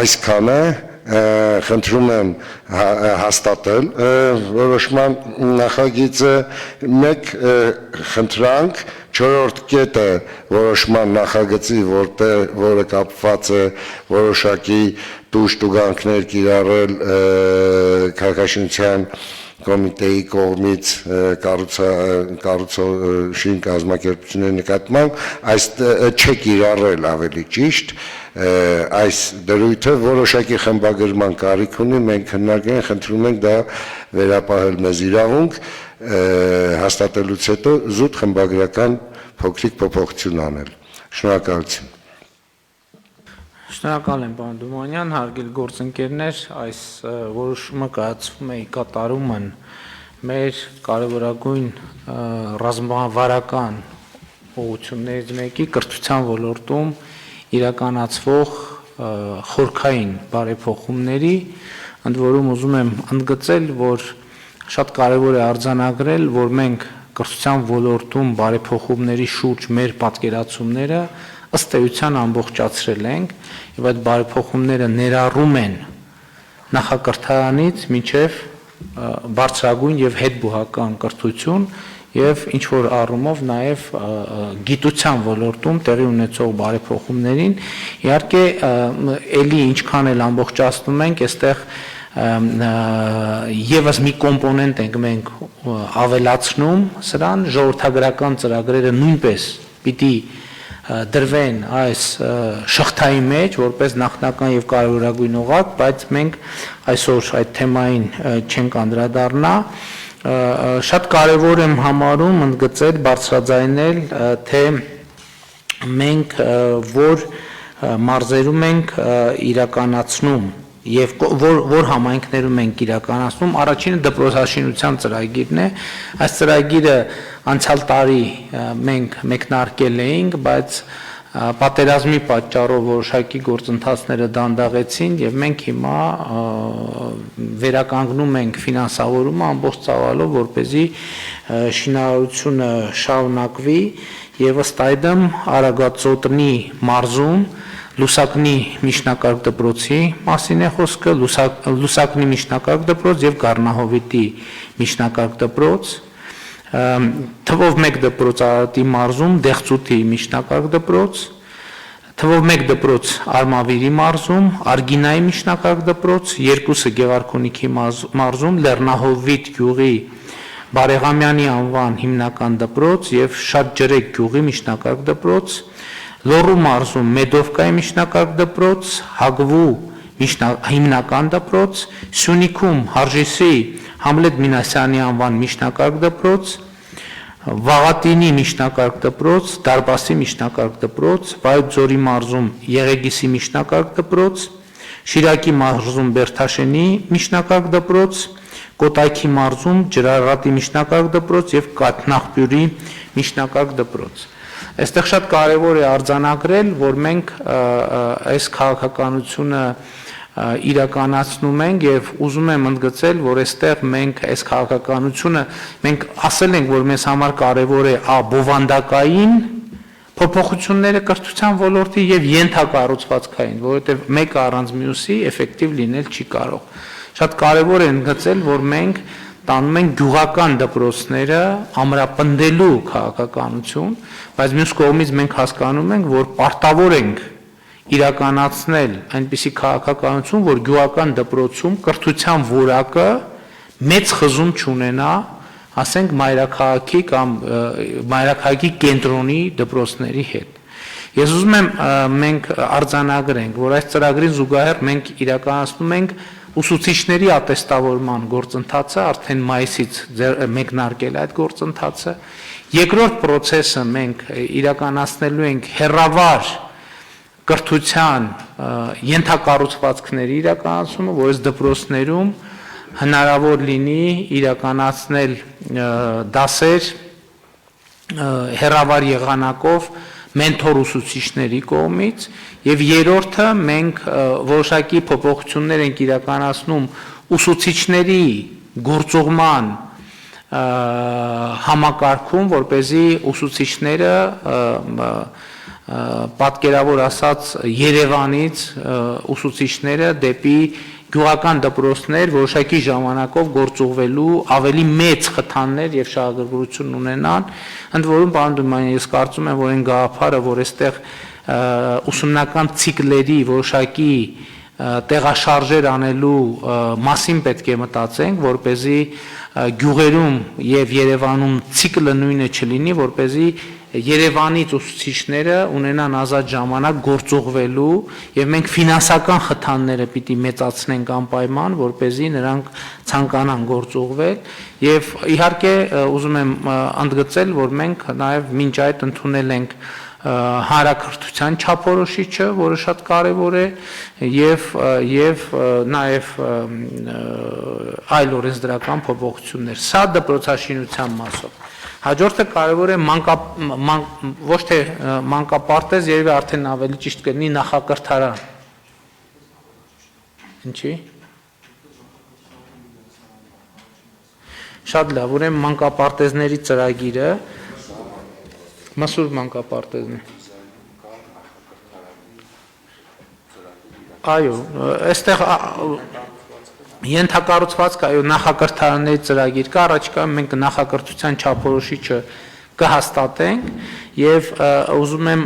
Այսքանը խնդրում եմ հաստատել որոշման նախագիծը, մեկ խնդրանք 4-րդ կետը որոշման նախագծի, որը կապված է որոշակի տուժտուգանքներ կիրառել քաղաքաշինության կոմիտեի կողմից կառուցողին կազմակերպությունների նկատմամբ, այս չէ կիրառել ավելի ճիշտ, այս դրույթը որոշակի խմբագրման կարիք ունի, մենք քննարկել խնդրում ենք դա վերապահել մեզ իրավունք, հաստատելուց հետո զուտ խմբագրական փոքրիկ փոփոխություն անել։ Շնորհակալություն։ Շնորհակալ եմ, պարոն Դումանյան, հարգելի գործընկերներ, այս որոշումը կայացվում է կատարումն մեր կարևորագույն ռազմավարական ուղղություններից մեկի կրթության ոլորտում իրականացվող խորքային բարեփոխումների, ընդ որում ուզում եմ ընդգծել, որ շատ կարևոր է արձանագրել, որ մենք կրթության ոլորտում բարեփոխումների շուրջ մեր պատկերացումները ըստ էության ամբողջացրել ենք եւ այդ բարեփոխումները ներառում են նախակրթարանից մինչեւ բարձրագույն եւ հետբուհական կրթություն եւ ինչ որ առումով նաեւ գիտության ոլորտում տեղի ունեցող բարեփոխումներին իհարկե ելի ինչքան էլ ամբողջացնում ենք այստեղ եւս մի կոմպոնենտ ենք մենք ավելացնում սրան ժողովրդագրական ծրագրերը նույնպես պիտի դրվեն այս շղթայի մեջ որպես նախնական եւ կարևորագույն օղակ, բայց մենք այսօր այդ թեմային չենք անդրադառնա, շատ կարևոր եմ համարում ընդգծել, բարձրաձայնել, թե մենք որ մարզերում ենք իրականացնում եւ որ համայնքներում ենք իրականացնում, առաջինը դպրոցաշինության ծրագիրն է, այս ծրագիրը անցյալ տարի մենք մեկնարկել էինք, բայց պատերազմի պատճառով որոշակի գործընթացները դանդաղեցին եւ մենք հիմա վերականգնում ենք ֆինանսավորումը ամբողջ ծավալով, որպեսզի շինարարությունը շարունակվի եւ ըստ այդմ Արագածոտնի մարզում Լուսակնի միջնակարգ դպրոցի մասին է խոսքը, Լուսակնի միջնակարգ դպրոց եւ Գառնահովիտի միջնակարգ դպրոց, թվով 1 դպրոց Արարատի մարզում, Դեղցուտի միջնակարգ դպրոց, թվով 1 դպրոց Արմավիրի մարզում, Արգինայի միջնակարգ դպրոց, 2-ը Գեղարքունիքի մարզում, Լեռնահովիտ գյուղի Բարեղամյանի անվան հիմնական դպրոց եւ Շատջրեկ գյուղի միջնակարգ դպրոց, Լոռու մարզում Մեդովկայի միջնակարգ դպրոց, Հագվու հիմնական դպրոց, Սյունիքում Հարժիսի Համլետ Մինասյանի անվան միջնակարգ դպրոց, Վաղատինի միջնակարգ դպրոց, Դարբասի միջնակարգ դպրոց, Վայոց-Ձորի մարզում Եղեգիսի միջնակարգ դպրոց, Շիրակի մարզում Բերթաշենի միջնակարգ դպրոց, Կոտայքի մարզում Ջրարատի միջնակարգ դպրոց եւ Կաթնախբյուրի միջնակարգ դպրոց։ Այստեղ շատ կարևոր է արձանագրել, որ մենք այս քաղաքականությունը իրականացնում ենք եւ ուզում եմ ընդգծել, որ այստեղ մենք այս քաղաքականությունը մենք ասել ենք, որ մեզ համար կարևոր է բովանդակային փոփոխությունները կրթության ոլորտի եւ ենթակառուցվածքային, որովհետեւ մեկը առանց մյուսի էֆեկտիվ լինել չի կարող։ Շատ կարևոր է ընդգծել, որ մենք տանում են գյուղական դպրոցները ամրապնդելու քաղաքականություն, բայց մյուս կողմից մենք հասկանում ենք, որ պարտավոր ենք իրականացնել այնպիսի քաղաքականություն, որ գյուղական դպրոցում կրթության որակը մեծ խզում չունենա, ասենք մայրաքաղաքի կամ մայրաքաղաքի կենտրոնի դպրոցների հետ։ Ես ուզում եմ մենք արձանագրենք, որ այս ծրագրին զուգահեռ մենք իրականացնում ենք ուսուցիչների ատեստավորման գործընթացը, արդեն մայիսից մեկնարկել այդ գործընթացը։ Երկրորդ process-ը մենք իրականացնելու ենք հեռավար կրթության ենթակառուցվածքների իրականացումը, որ այս դպրոցներում հնարավոր լինի իրականացնել դասեր հեռավար եղանակով մենթոր ուսուցիչների կողմից եւ երրորդը մենք որոշակի փոփոխություններ ենք իրականացնում ուսուցիչների գործողման համակարգում, որպեսզի ուսուցիչները պատկերավոր ասած Երևանից ուսուցիչները դեպի գյուղական դպրոցներ որոշակի ժամանակով գործուղվելու ավելի մեծ խթաններ եւ շահագրգռություն ունենան, ընդ որում պարոն Դումանյան, ես կարծում եմ, որ այն գաղափարը, որ այստեղ ուսումնական ցիկլերի որոշակի տեղաշարժեր անելու մասին պետք է մտածենք, որպեսզի գյուղերում եւ Երևանում ցիկլը նույնը չլինի, որպեսզի Երևանից ուսուցիչները ունենան ազատ ժամանակ գործողվելու եւ մենք ֆինանսական խթանները պիտի մեծացնենք անպայման, որպեսզի նրանք ցանկանան գործողվել եւ իհարկե ուզում եմ ընդգծել, որ մենք նաեւ մինչ այդ ընդունել ենք հանրակրթության չափորոշիչը, որը շատ կարեւոր է եւ նաեւ այլ օրենսդրական փոփոխություններ։ Սա դպրոցաշինության մասով։ Հաջորդը կարևոր է ոչ թե մանկապարտեզ, երևի արդեն ավելի ճիշտ կլինի նախակրթարան։ Ինչի՞։ Շատ լավ, ուրեմն մանկապարտեզների ծրագիրը Մասուր մանկապարտեզն է։ Այո, այստեղ ենթակառուցվածք, այո, նախակրթարանների ծրագիր կա, առաջիկայում մենք նախակրթության չափորոշիչը կհաստատենք եւ ուզում եմ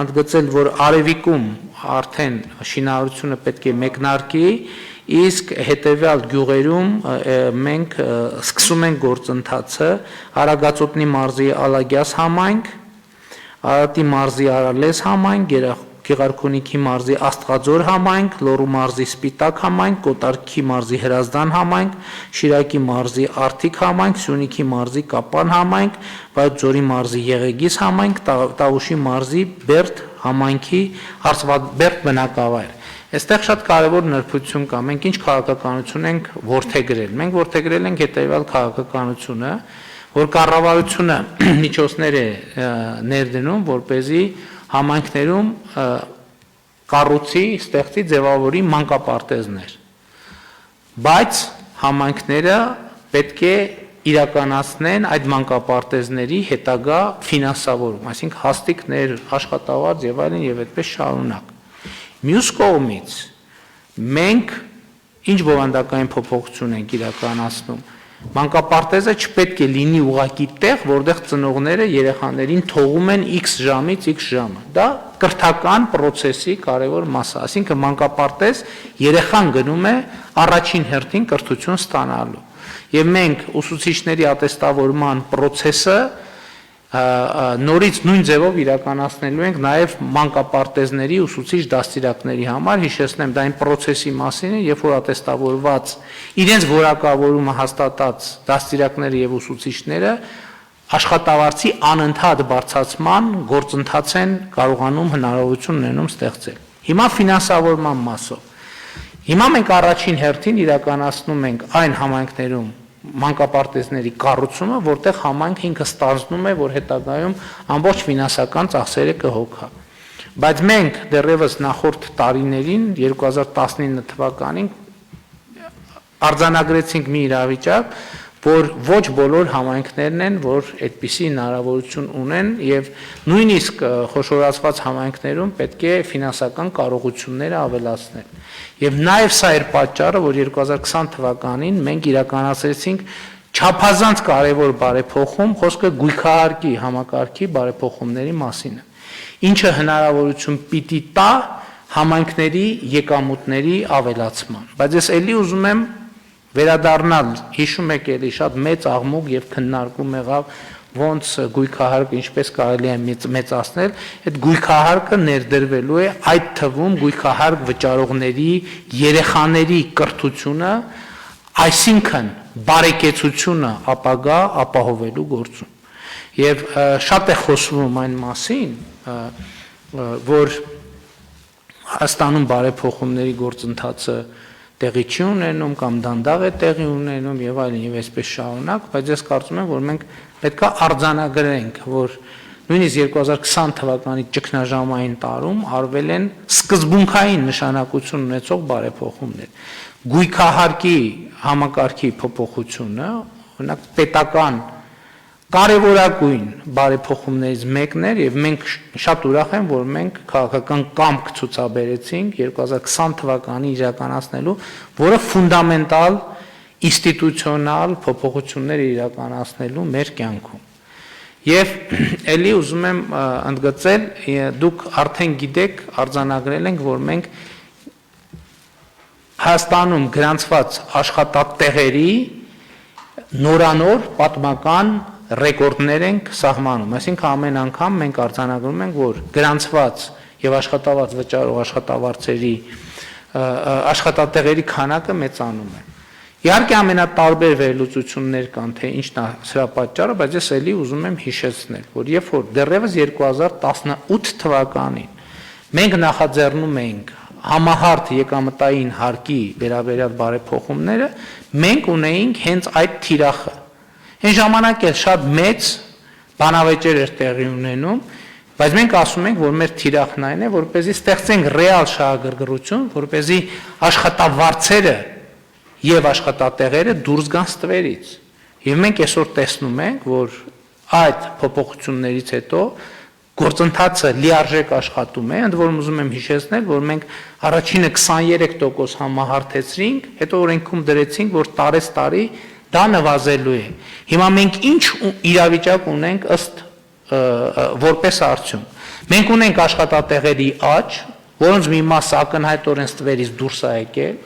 ընդգծել, որ Արևիկում արդեն շինարարությունը պետք է մեկնարկի, իսկ հետեւյալ գյուղերում մենք սկսում ենք գործընթացը Արագածոտնի մարզի Ալագյաս համայնք, Արարատի մարզի Արալես համայնք, Գեղարքունիքի մարզի Աստղաձոր համայնք, Լոռու մարզի Սպիտակ համայնք, Կոտարկի մարզի Հրազդան համայնք, Շիրակի մարզի Արթիկ համայնք, Սյունիքի մարզի Կապան համայնք, Վայոց-Ձորի մարզի Եղեգիս համայնք, Տավուշի մարզի Բերդ համայնքի Բերդ բնակավայր։ Այստեղ շատ կարևոր նրբություն կա։ Մենք ինչ քաղաքականություն ենք որդեգրել։ Մենք որդեգրել ենք հետևյալ քաղաքականությունը, որ կառավարությունը միջոցներ է ներդնում, որպեսզի համայնքներում կառուցի, ստեղծի, ձևավորի մանկապարտեզներ։ Բայց համայնքները պետք է իրականացնեն այդ մանկապարտեզների հետագա ֆինանսավորում, այսինքն հաստիկներ, աշխատավարձ եւ այլն եւ այդպես շարունակ։ Մյուս կողմից մենք ինչ բովանդակային փոփոխություն ենք իրականացնում։ Մանկապարտեզը չպետք է լինի ուղղակի տեղ, որտեղ ծնողները երեխաներին թողում են X ժամից X ժամը։ Դա կրթական process-ի կարևոր մաս է, այսինքն մանկապարտեզ երեխան գնում է առաջին հերթին կրթություն ստանալու։ Եվ մենք ուսուցիչների ատեստավորման process-ը նորից նույն ձևով իրականացնելու ենք նաև մանկապարտեզների ուսուցիչ դաստիարակների համար, հիշեցնեմ, դա այն process-ի մասին է, երբ որ ատեստավորված իրենց որակավորումը հաստատած դաստիարակները եւ ուսուցիչները աշխատավարձի անընդհատ բարձրացման գործընթաց են կարողանում հնարավորություն ունենում ստեղծել։ Հիմա ֆինանսավորման մասով։ Հիմա մենք առաջին հերթին իրականացնում ենք այն համայնքներում մանկապարտեզների կառուցումը, որտեղ համայնքը ինքը ստանձնում է, որ հետագայում ամբողջ ֆինանսական ծախսերը կհոգա։ Բայց մենք դեռևս նախորդ տարիներին 2019 թվականին արձանագրեցինք մի իրավիճակ, որ ոչ բոլոր համայնքներն են, որ այդպիսի հնարավորություն ունեն եւ նույնիսկ խոշորացված համայնքներում պետք է ֆինանսական կարողությունները ավելացնել։ Եվ նաեւ սա էր պատճառը, որ 2020 թվականին մենք իրականացրեցինք չափազանց կարևոր բարեփոխում, խոսքը գույքահարկի համակարգի բարեփոխումների մասին է, ինչը հնարավորություն պիտի տա համայնքների եկամուտների ավելացման։ Բայց ես ելի ուզում եմ վերադառնալ, հիշում եք էլի շատ մեծ աղմուկ եւ քննարկում եղավ ոնց գույքահարկը ինչպես կարելի է մեծացնել, այդ գույքահարկը ներդրվելու է այդ թվում գույքահարկ վճարողների երեխաների կրթությունը, այսինքն բարեկեցությունը ապագա ապահովելու գործում։ Եվ շատ է խոսվում այն մասին, որ Հայաստանում բարեփոխումների գործընթացը տեղի չի ունենում կամ դանդաղ է տեղի ունենում եւ այլն եւ այսպես շարունակ, բայց ես կարծում եմ, որ մենք պետք է արձանագրենք, որ նույնիսկ 2020 թվականի ճգնաժամային տարում արվել են սկզբունքային նշանակություն ունեցող բարեփոխումներ։ Գույքահարկի համակարգի փոփոխությունը, օրինակ պետական կարևորագույն բարեփոխումներից մեկն էր եւ մենք շատ ուրախ եմ, որ մենք քաղաքական կամք ցուցաբերեցինք 2020 թվականի իրականացնելու, որը ֆունդամենտալ ինստիտուցիոնալ փոփոխություններ իրականացնելու մեր կյանքում։ Եվ ելի ուզում եմ ընդգծել, դուք արդեն գիտեք, արձանագրել ենք, որ մենք Հայաստանում գրանցված աշխատատեղերի նորանոր պատմական ռեկորդներ ենք սահմանում, այսինքն ամեն անգամ մենք արձանագրում ենք, որ գրանցված եւ աշխատավարձ վճարող աշխատատեղերի քանակը մեծանում է։ Իհարկե ամենատարբեր վերլուծություններ կան, թե ինչն է սրա պատճառը, բայց ես ելի ուզում եմ հիշեցնել, որ երբ որ դեռևս 2018 թվականին մենք նախաձեռնում էինք համահարթ եկամտային հարկի վերաբերյալ բարեփոխումները, մենք ունեինք հենց այդ թիրախը։ Այն ժամանակ էլ շատ մեծ բանավեճեր էր տեղի ունենում, բայց մենք ասում ենք, որ մեր թիրախն այն է, որպեսզի ստեղծենք ռեալ շահագրգռություն, որպեսզի աշխատավարձերը եւ աշխատատեղերը դուրս գան ստվերից։ Եվ մենք այսօր տեսնում ենք, որ այդ փոփոխություններից հետո գործընթացը լիարժեք աշխատում է, ընդ որում ուզում եմ հիշեցնել, որ մենք առաջինը 23% համահարթեցրինք, հետո օրենքում դրեցինք, որ տարեցտարի դա նվազելու է։ Հիմա մենք ինչ իրավիճակ ունենք ըստ որպես արդյունք։ Մենք ունենք աշխատատեղերի աճ, որոնց մի մասը ակնհայտորեն ստվերից դուրս է եկել։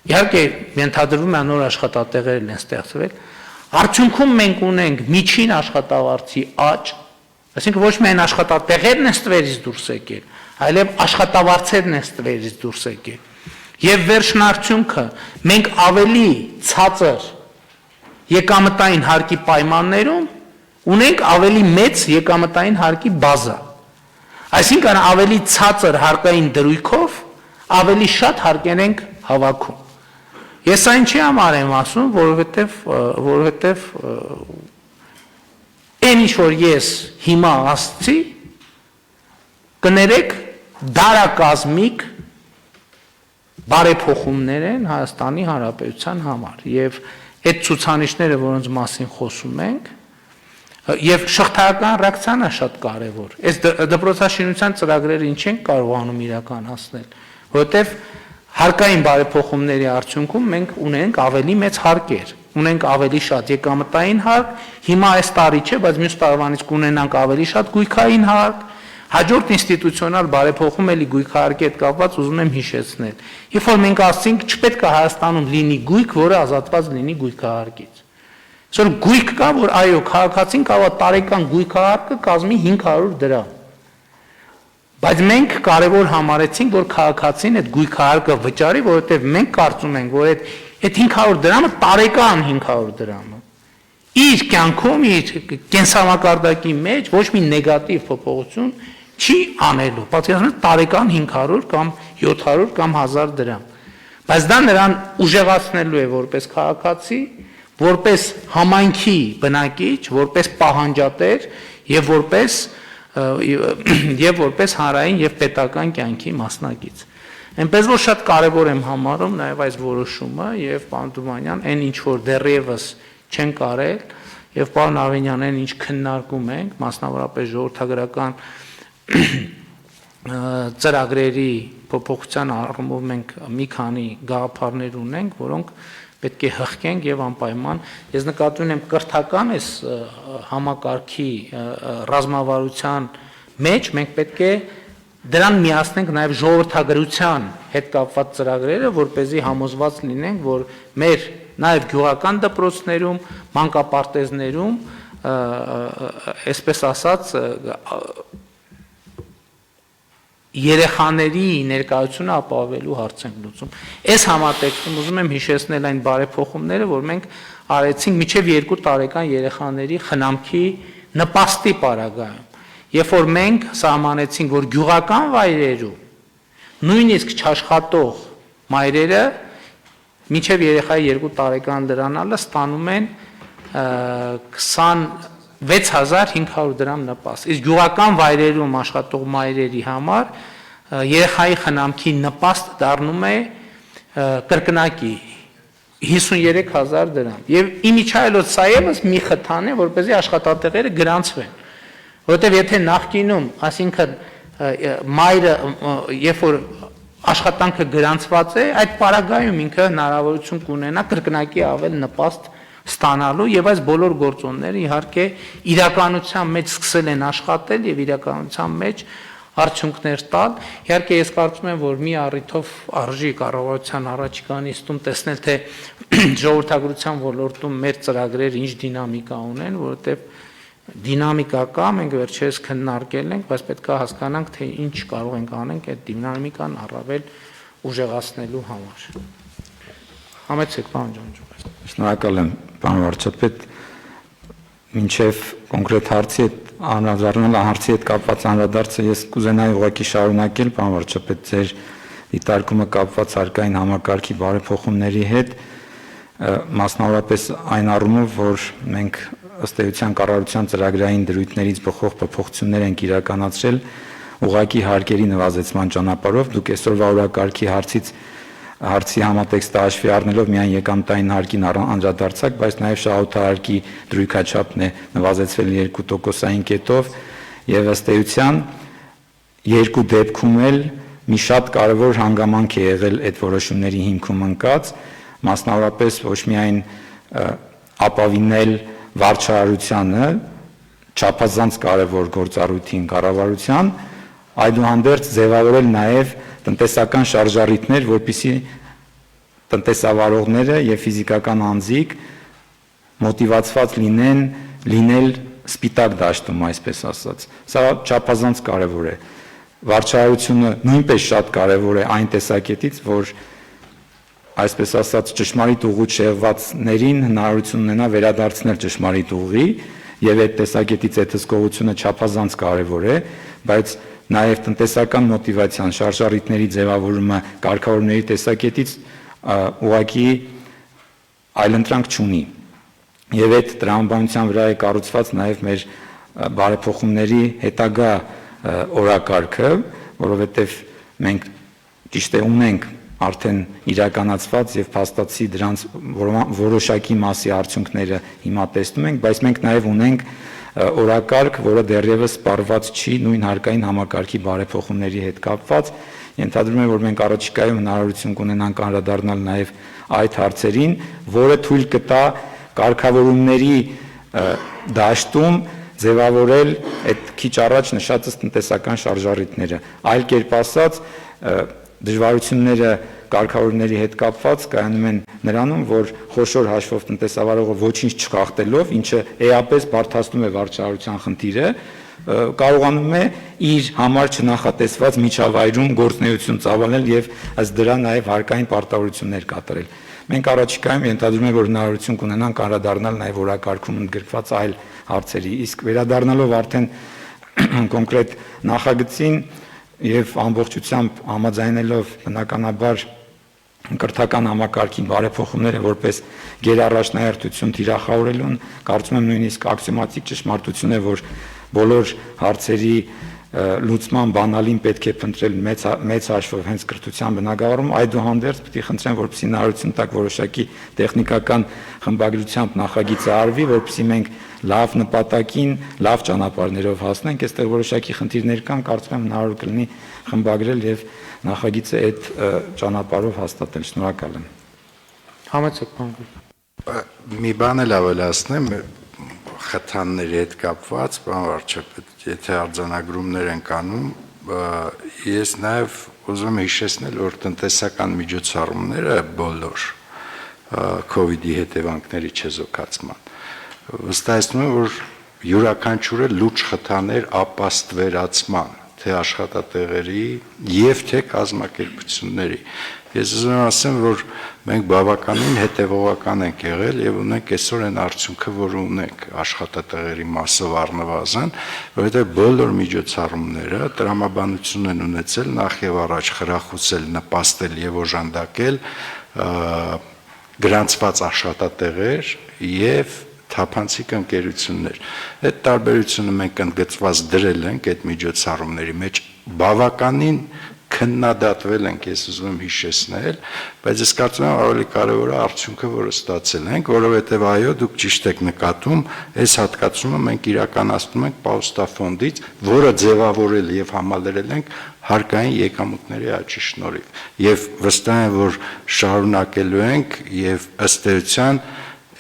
Իհարկե, ենթադրվում է նոր աշխատատեղեր են ստեղծվել։ Արդյունքում մենք ունենք միջին աշխատավարձի աճ, այսինքն ոչ միայն աշխատատեղերն են ստվերից դուրս եկել, այլև աշխատավարձերն են ստվերից դուրս եկել։ Եվ վերջնարդյունքը մենք ավելի ցածր եկամտային հարկի պայմաններում ունենք ավելի մեծ եկամտային հարկի բազա։ Այսինքն ավելի ցածր հարկային դրույքով ավելի շատ հարկեր ենք հավաքում։ Ես այն չի համար եմ ասում, որովհետև այն ինչ որ ես հիմա ասացի, կներեք դարակազմիկ բարեփոխումներ են Հայաստանի Հանրապետության համար եւ այդ ցուցանիշները, որոնց մասին խոսում ենք, եւ շղթայական ռեակցիան է շատ կարեւոր։ Այս դպրոցաշինության ծրագրերը ինչ են կարողանում իրականացնել, որովհետեւ հարկային բարեփոխումների արդյունքում մենք ունենք ավելի մեծ հարկեր, ունենք ավելի շատ եկամտային հարկ, հիմա այս տարի չէ, բայց մյուս տարվանից կունենանք ավելի շատ գույքային հարկ, հաջորդ ինստիտուցիոնալ բարեփոխում էլի գույքահարկի հետ կապված ուզում եմ հիշեցնել։ Երբ որ մենք ասենք չպետք է Հայաստանում լինի գույք, որը ազատված լինի գույքահարկից։ Այսօր գույք կա, որ այո, քաղաքացին կարող է տարեկան գույքահարկը կազմի 500 դրամ։ Բայց մենք կարևոր համարեցինք, որ քաղաքացին այդ գույքահարկը վճարի, որովհետև մենք կարծում ենք, որ այդ 500 դրամը տարեկան 500 դրամը իր կյանքում, իր կենսամակարդակի մեջ ոչ մի նեգատիվ փոփոխություն չի անելու։ Պատկերացնեք տարեկան 500 կամ 700 կամ 1000 դրամ։ Բայց դա նրան ուժեղացնելու է որպես քաղաքացի, որպես համայնքի բնակիչ, որպես պահանջատեր եւ որպես հանրային եւ պետական կյանքի մասնակից։ Այնպես որ շատ կարեւոր եմ համարում նաեւ այս որոշումը եւ պարոն Թումանյան, այն ինչ որ դեռևս չեն կարել եւ պարոն Ավենյան, այն ինչ քննարկում ենք, մասնավորապես ժողովրդագրական ծրագրերի փոփոխության առումով մենք մի քանի գաղափարներ ունենք, որոնք պետք է հղկենք եւ անպայման ես նկատի ունեմ կրթական այս համակարգի ռազմավարության մեջ մենք պետք է դրան միացնենք նաեւ ժողովրդագրության հետ կապված ծրագրերը, որպեսզի համոզված լինենք, որ մեր նաեւ գյուղական դպրոցներում, մանկապարտեզներում, այսպես ասած, երեխաների ներկայությունը ապահովելու հարց ենք լուծում։ Այս համատեքստում ուզում եմ հիշեցնել այն բարեփոխումները, որ մենք արեցինք մինչև 2 տարեկան երեխաների խնամքի նպաստի պարագայում։ Երբ որ մենք սահմանեցինք, որ գյուղական վայրերում նույնիսկ չաշխատող մայրերը մինչև երեխայի 2 տարեկան լրանալը ստանում են 6500 դրամ նպաստ։ Իսկ գյուղական վայրերում աշխատող մայրերի համար երեխայի խնամքի նպաստը դառնում է կրկնակի 53000 դրամ։ Եվ իմիջայլոց սա եւս մի խթան է, որպեսզի աշխատատեղերը գրանցվեն։ Որովհետեւ եթե նախկինում, այսինքն մայրը երբ որ աշխատանքը գրանցված է, այդ պարագայում ինքը հնարավորություն կունենա կրկնակի ավել նպաստ ստանալու եւ այս բոլոր գործոնները իհարկե իրականության մեջ սկսել են աշխատել եւ իրականության մեջ արդյունքներ տալ։ Իհարկե ես կարծում եմ, որ մի առիթով արժի կառավարության առաջիկա նիստում տեսնել, թե ժողովրդագրության ոլորտում մեր ծրագրերը ինչ դինամիկա ունեն, որովհետեւ դինամիկա կա, մենք վերջերս քննարկել ենք, բայց պետք է հասկանանք, թե ինչ կարող ենք անենք այդ դինամիկան առավել ուժեղացնելու համար։ Համեցեք, պարոն Ջանջուկ։ Շնորհակալ եմ, պարոն վարչապետ, մինչև կոնկրետ հարցի հարցի հետ կապված անդրադարձը ես կուզենայի ուղղակի շարունակել, պարոն վարչապետ, ձեր դիտարկումը կապված հարկային համակարգի բարեփոխումների հետ, մասնավորապես այն առումով, որ մենք ըստ էության կառավարության ծրագրային դրույթներից բխող փոփոխություններ ենք իրականացրել ուղղակի հարկերի նվազեցման ճանապարհով, դուք այսօրվա օրակարգի հարցի համատեքստը հաշվի առնելով միայն եկամտային հարկին անդրադարձակ, բայց նաև շահութահարկի դրույքաչափն է նվազեցվել 2%-ային կետով եւ ըստ էության երկու դեպքում էլ մի շատ կարևոր հանգամանք է եղել այդ որոշումների հիմքում ընկած, մասնավորապես ոչ միայն ապավինել վարչարարությանը չափազանց կարևոր գործառույթին կառավարության, այդուհանդերձ ձևավորել նաև տնտեսական շարժառիթներ, որպեսզի տնտեսավարողները եւ ֆիզիկական անձիկ մոտիվացված լինել սպիտակ դաշտում, այսպես ասած։ Սա չափազանց կարևոր է։ Վարչարարությունը նույնպես շատ կարևոր է այն տեսակետից, որ այսպես ասած ճշմարիտ ուղուց շեղվածներին հնարավորություն ունենա վերադարձնել ճշմարիտ ուղի եւ այդ տեսակետից այդ հսկողությունը չափազանց կարևոր է, բայց նաև տնտեսական մոտիվացիան, շարժառիթների ձևավորումը կարգավորումների տեսակետից ուղղակի այլընտրանք չունի։ Եվ այդ տրամաբանության վրա է կառուցված նաև մեր բարեփոխումների հետագա օրակարգը, որովհետև մենք ճիշտ է ունենք արդեն իրականացված եւ փաստացի դրանց որոշակի մասի արդյունքները հիմա տեսնում ենք, բայց մենք նաև ունենք օրակարգ, որը դեռևս սպառված չի նույն հարկային համակարգի բարեփոխումների հետ կապված։ Ենթադրում եմ, որ մենք առաջիկայում հնարավորություն կունենանք անդրադառնալ նաև այդ հարցերին, որը թույլ կտա կարգավորումների դաշտում ձևավորել այդ քիչ առաջ նշածս տնտեսական շարժառիթները։ Այլ կերպ ասած, դժվարությունները կարգավորումների հետ կապված կայանում են նրանում, որ խոշոր հաշվով տնտեսավարողը ոչինչ չխախտելով, ինչը էապես բարդացնում է վարչարարության խնդիրը, կարողանում է իր համար չնախատեսված միջավայրում գործունեություն ծավալել եւ ըստ դրա նաեւ հարկային պարտավորություններ կատարել։ Մենք առաջիկայում ենթադրում ենք, որ հնարավորություն կունենանք անդրադառնալ նաեւ օրակարգում ընդգրկված այլ հարցերի, իսկ վերադառնալով արդեն կոնկրետ նախագծին եւ ամբողջությամբ համաձայնելով բնականաբար կրթական համակարգի բարեփոխումները որպես գերառաջնահերթություն թիրախավորելուն, կարծում եմ նույնիսկ ակսիոմատիկ ճշմարտություն է, որ բոլոր հարցերի լուծման բանալին պետք է փնտրել մեծ հաշվով հենց կրթության բնագավառում, այդուհանդերձ պետք է խնդրեմ, որպեսզի հնարավորություն տակ որոշակի տեխնիկական խմբագրությամբ նախագիծը արվի, որպեսզի մենք լավ նպատակին, լավ ճանապարհներով հասնենք, այստեղ որոշակի խնդիրներ կան, կարծում եմ հնարավոր կլինի խմբագրել եւ նախագիծը այդ ճանապարհով հաստատել։ Շնորհակալ եմ։ Համեցեք, պարոն։ Մի բան էլ ավելացնեմ խթանների հետ կապված, պարոն վարչապետ, եթե արձանագրումներ են կանում, ես նաև ուզում եմ հիշեցնել, որ տնտեսական միջոցառումները բոլոր COVID-ի հետևանքների չեզոքացման վստահեցնում եմ, որ յուրաքանչյուրը լուրջ խթաներ ապաստվերացման թե աշխատատեղերի եւ թե կազմակերպությունների։ Ես ուզում եմ ասեմ, որ մենք բավականին հետևողական ենք եղել եւ ունենք այսօր այն արդյունքը, որը ունենք աշխատատեղերի մասով առնվազն, որովհետեւ բոլոր միջոցառումները տրամաբանություն են ունեցել նախ եւ առաջ խրախուսել, նպաստել եւ օժանդակել գրանցված աշխատատեղեր եւ թափանցիկ ընկերություններ։ Այդ տարբերությունը մենք ընդգծված դրել ենք այդ միջոցառումների մեջ, բավականին քննադատվել ենք, ես ուզում եմ հիշեցնել, բայց ես կարծում եմ ավելի կարևորը արդյունքը, որը ստացել ենք, որովհետև այո, դուք ճիշտ եք նկատում, այս հատկացումը մենք իրականացնում ենք Պաուստաֆոնդից, որը ձևավորել եւ համալրել ենք հարկային եկամուտների աճի շնորհիվ։ Եվ վստահ եմ, որ շարունակելու ենք եւ ըստ էության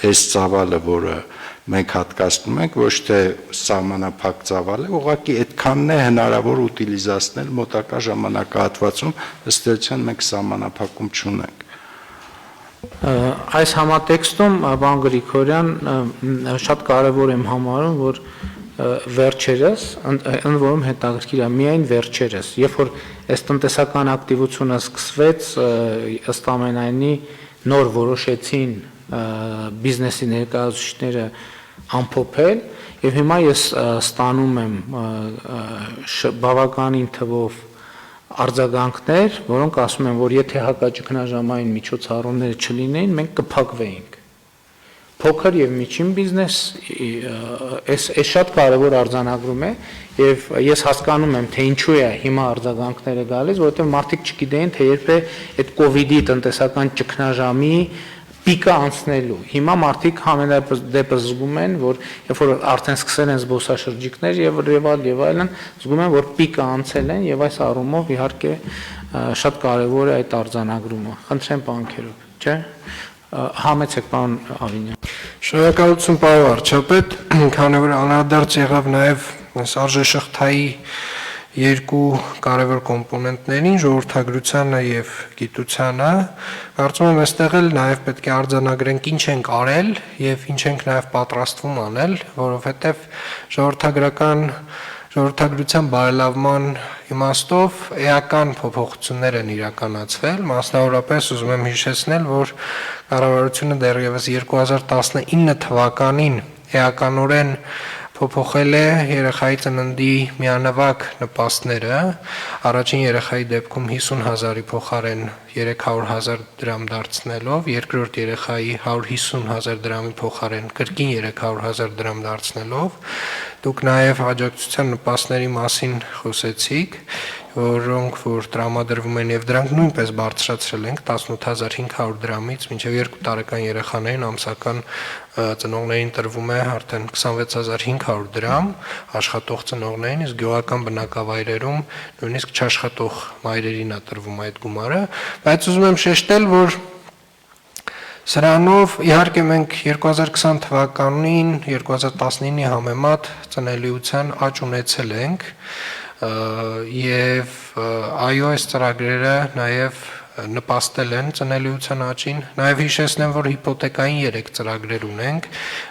այս ծավալը, որը մենք հատկացնում ենք, ոչ թե սահմանափակ ծավալ է, ուղղակի այդքանն է հնարավոր ուտիլիզացնել մոտակա ժամանակահատվածում, ըստ էության մենք սահմանափակում չունենք։ Այս համատեքստում պարոն Գրիգորյան շատ կարևոր եմ համարում, որ վերջերս, ընդ որում հետաքրքիր է, միայն վերջերս, երբ որ այս տնտեսական ակտիվությունը սկսվեց, ըստ ամենայնի նոր որոշեցին բիզնեսի ներկայացուցիչները ամփոփել եւ հիմա ես ստանում եմ բավականին թվով արձագանքներ, որոնք ասում են, որ եթե հակաճգնաժամային միջոցառումները չլինեին, մենք կփակվեինք։ Փոքր եւ միջին բիզնես այս շատ կարեւոր արձանագրում է եւ ես հասկանում եմ, թե ինչու է հիմա արձագանքները գալիս, որովհետեւ մարդիկ չգիտեին, թե երբ է այդ կոവിഡ്ի տնտեսական ճգնաժամի պիկը անցնելու։ Հիմա մարդիկ համենայնպես զգում են, որ երբ որ արդեն սկսել են զբոսաշրջիկներ եւ այլն, զգում են, որ պիկը անցել են եւ այս առումով իհարկե շատ կարեւոր է այդ արձանագրումը։ Խնդրեմ պարոն Քերոբ, չէ՞։ Համեցեք պարոն Ավինյան։ Շնորհակալություն պարոն վարչապետ, քանի որ անդրադարձ եղավ նաեւ այս արժեշղթայի երկու կարևոր կոմպոնենտներին, ժողովրդագրությանը եւ գիտությանը, կարծում եմ այստեղ էլ նաեւ պետք է արձանագրենք ինչ ենք արել եւ ինչ ենք նաեւ պատրաստվում անել, որովհետեւ ժողովրդագրության բարելավման իմաստով էական փոփոխություններ են իրականացվել, մասնավորապես ուզում եմ հիշեցնել, որ կառավարությունը դեռևս 2019 թվականին էականորեն փոփոխել է երեխայի ծննդի միանվագ նպաստները, առաջին երեխայի դեպքում 50,000-ի փոխարեն 300,000 դրամ դարձնելով, երկրորդ երեխայի 150,000 դրամի փոխարեն կրկին 300,000 դրամ դարձնելով, դուք նաև աջակցության նպաստների մասին խոսեցիք, որոնք որ տրամադրվում են եւ դրանք նույնպես բարձրացրել ենք 18500 դրամից մինչեւ 2 տարեկան երեխաներին ամսական ծնողներին տրվում է արդեն 26500 դրամ աշխատող ծնողներին, իսկ գյուղական բնակավայրերում նույնիսկ չաշխատող մայրերին է տրվում այդ գումարը, բայց ուզում եմ շեշտել, որ սրանով իհարկե մենք 2020 թվականին 2019-ի համեմատ ծնելիության աճ ունեցել ենք եւ այո այս ծրագրերը նաեւ նպաստել են ծնելիության աճին, նաեւ հիշեցնեմ, որ հիպոթեկային 3 ծրագրեր ունենք,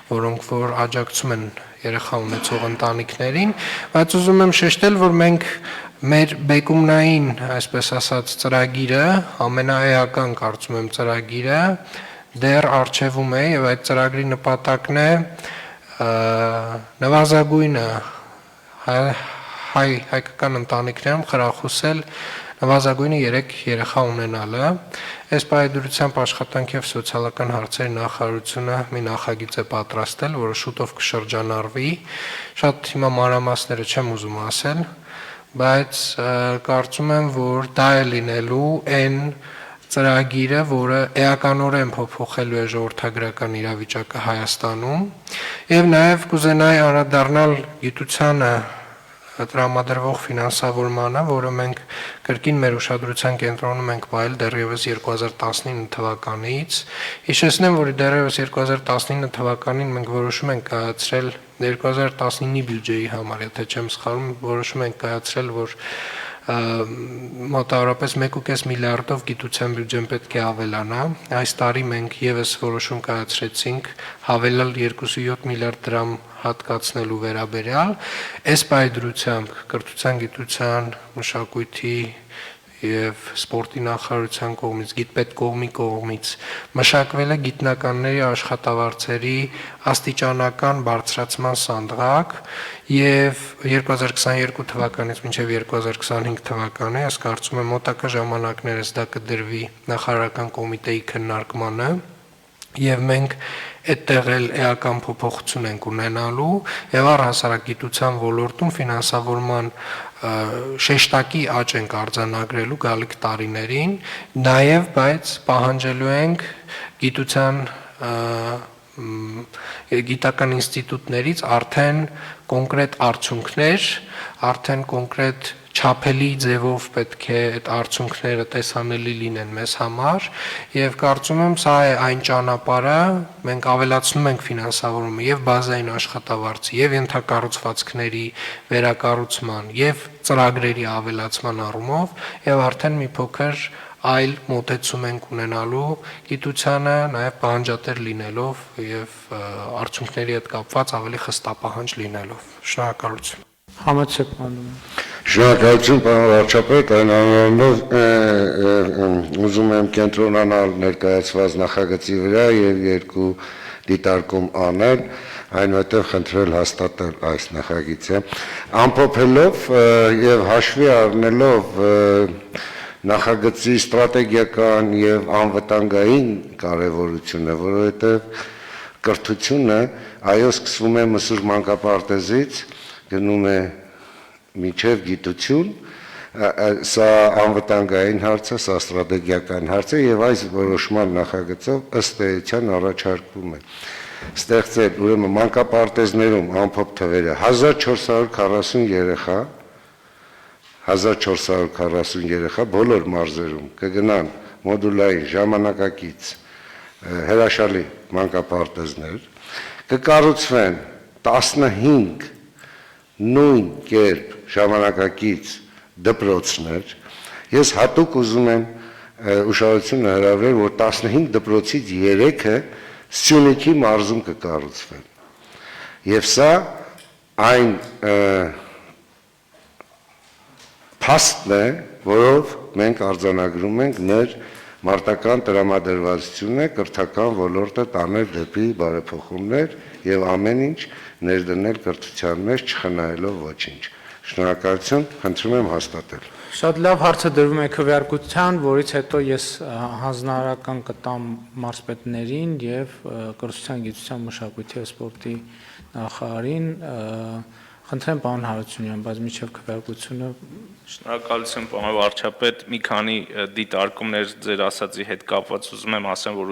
որոնք որ աջակցում են երեխա ունեցող ընտանիքներին, բայց ուզում եմ շեշտել, որ մենք մեր բեկումնային, այսպես ասած, ծրագիրը, ամենաէական կարծում եմ ծրագիրը դեռ արժևում է եւ այդ ծրագրի նպատակն է նվազագույնը հայկական ընտանիքներում խրախուսել նվազագույնը 3 երեխա ունենալը։ Այս պայմանությամբ աշխատանք եւ սոցիալական հարցերի նախարարությունը մի նախագիծ է պատրաստել, որը շուտով կշրջանառվի։ Շատ հիմա մանրամասները չեմ ուզում ասել, բայց կարծում եմ, որ դա է լինելու այն ծրագիրը, որը էականորեն փոփոխելու է ժողովրդագրական իրավիճակը Հայաստանում եւ նաեւ կուզենայի անդրադառնալ գիտությանը տրամադրվող ֆինանսավորմանը, որը մենք կրկին մեր ուշադրության կենտրոնում ենք վայել դեռևս 2019 թվականից։ Հիշեցնեմ, որ դեռևս 2019 թվականին մենք որոշում ենք կայացրել 2019-ի բյուջեի համար, եթե չեմ սխալվում, որոշում ենք կայացրել, որ մոտավորապես 1.5 միլիարդով գիտության բյուջեն պետք է ավելանա։ Այս տարի մենք եւս որոշում կայացրեցինք հավելել 2.7 միլիարդ դրամ հատկացնելու վերաբերյալ։ Այս պայդրությամբ կրթության, գիտության, մշակույթի եւ սպորտի նախարարության կողմից, գիտպետկոմի կողմից մշակվել է գիտնականների աշխատավարձերի աստիճանական բարձրացման սանդղակ եւ 2022 թվականից մինչեւ 2025 թվականը, ես կարծում եմ մոտակա ժամանակներս դա կդրվի նախարարական կոմիտեի քննարկմանը եւ մենք այդտեղ էլ էական փոփոխություն ենք ունենալու եւ առհասարակագիտության ոլորտում ֆինանսավորման շեշտակի աճ ենք արձանագրելու գալիք տարիներին, նաեւ բայց պահանջելու ենք գիտական ինստիտուտներից արդեն կոնկրետ արդյունքներ, արդեն կոնկրետ չափելի ձևով պետք է այդ արդյունքները տեսանելի լինեն մեզ համար եւ կարծում եմ սա է այն ճանապարհը, մենք ավելացնում ենք ֆինանսավորումը եւ բազային աշխատավարձի եւ ենթակառուցվածքների վերակառուցման եւ ծրագրերի ավելացման առումով եւ արդեն մի փոքր այլ մոտեցում ենք ունենալու գիտությանը, նաև պահանջատեր լինելով եւ արդյունքների հետ կապված ավելի խստապահանջ լինելով։ Շնորհակալություն։ Համեցեք բանում։ Շնորհակալություն, պարոն վարչապետ, այն անունով ուզում եմ կենտրոնանալ ներկայացված նախագծի վրա եւ երկու դիտարկում անել, այնուհետև խնդրել հաստատել այս նախագիծը, ամփոփելով եւ հաշվի առնելով նախագծի ստրատեգիական եւ անվտանգային կարեւորությունը, որովհետեւ կրթությունը այո սկսվում է մսուր մանկապարտեզից, գնում է միջև գիտություն, սա անվտանգային հարց է, սա ստրատեգիական հարց է եւ այս որոշման նախագծով ըստ էության առաջարկվում է ստեղծել ուրեմն մանկապարտեզներում ամփոփ թվերը 1440 երեխա 1440 երեխա բոլոր մարզերում կգնան մոդուլային ժամանակակից հրաշալի մանկապարտեզներ, կկառուցվեն 15 նույն կերպ ժամանակակից դպրոցներ, ես հատուկ ուզում եմ ուշադրությունը հրավիրել, որ 15 դպրոցից 3-ը Սյունիքի մարզում կկառուցվեն, եւ սա այն փաստն է, որով մենք արձանագրում ենք մեր մարտական տրամադրվածությունը կրթական ոլորտը տանել դեպի բարեփոխումներ եւ ամեն ինչ ներդնել կրթության մեջ չխնայելով ոչինչ։ Շնորհակալություն, խնդրում եմ հաստատել։ Շատ լավ հարցը դրվում է քվեարկության, որից հետո ես հանձնարարական կտամ մարզպետներին եւ կրթության, գիտության, մշակույթի եւ սպորտի նախարարին, խնդրեմ պարոն Հարությունյան, բայց միջև քվեարկությունը Շնորհակալություն, պարոն վարչապետ, մի քանի դիտարկումներ ձեր ասածի հետ կապված ուզում եմ ասեմ, որ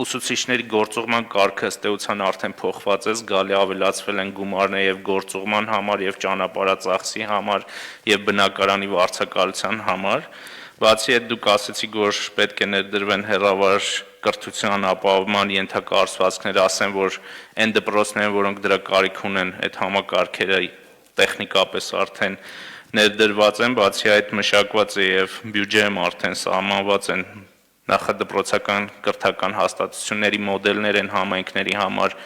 ուսուցիչների գործողման կարգը ըստ էության արդեն փոխված է, զգալի ավելացվել են գումարներ եւ գործողման համար եւ ճանապարհածախսի համար եւ բնակարանի վարձակալության համար։ Բացի այդ դուք ասացիք, որ պետք է ներդրվեն հեռավար կրթության ապահովման ենթակառուցվածքները, ասեմ, որ այն դպրոցները, որոնք դրա կարիք ունեն, այդ համակարգերը տեխնիկապես արդեն ներդրված են, բացի այդ մշակված է եւ բյուջեում արդեն սահմանված են նախադպրոցական կրթական հաստատությունների մոդելներ են համայնքների համար,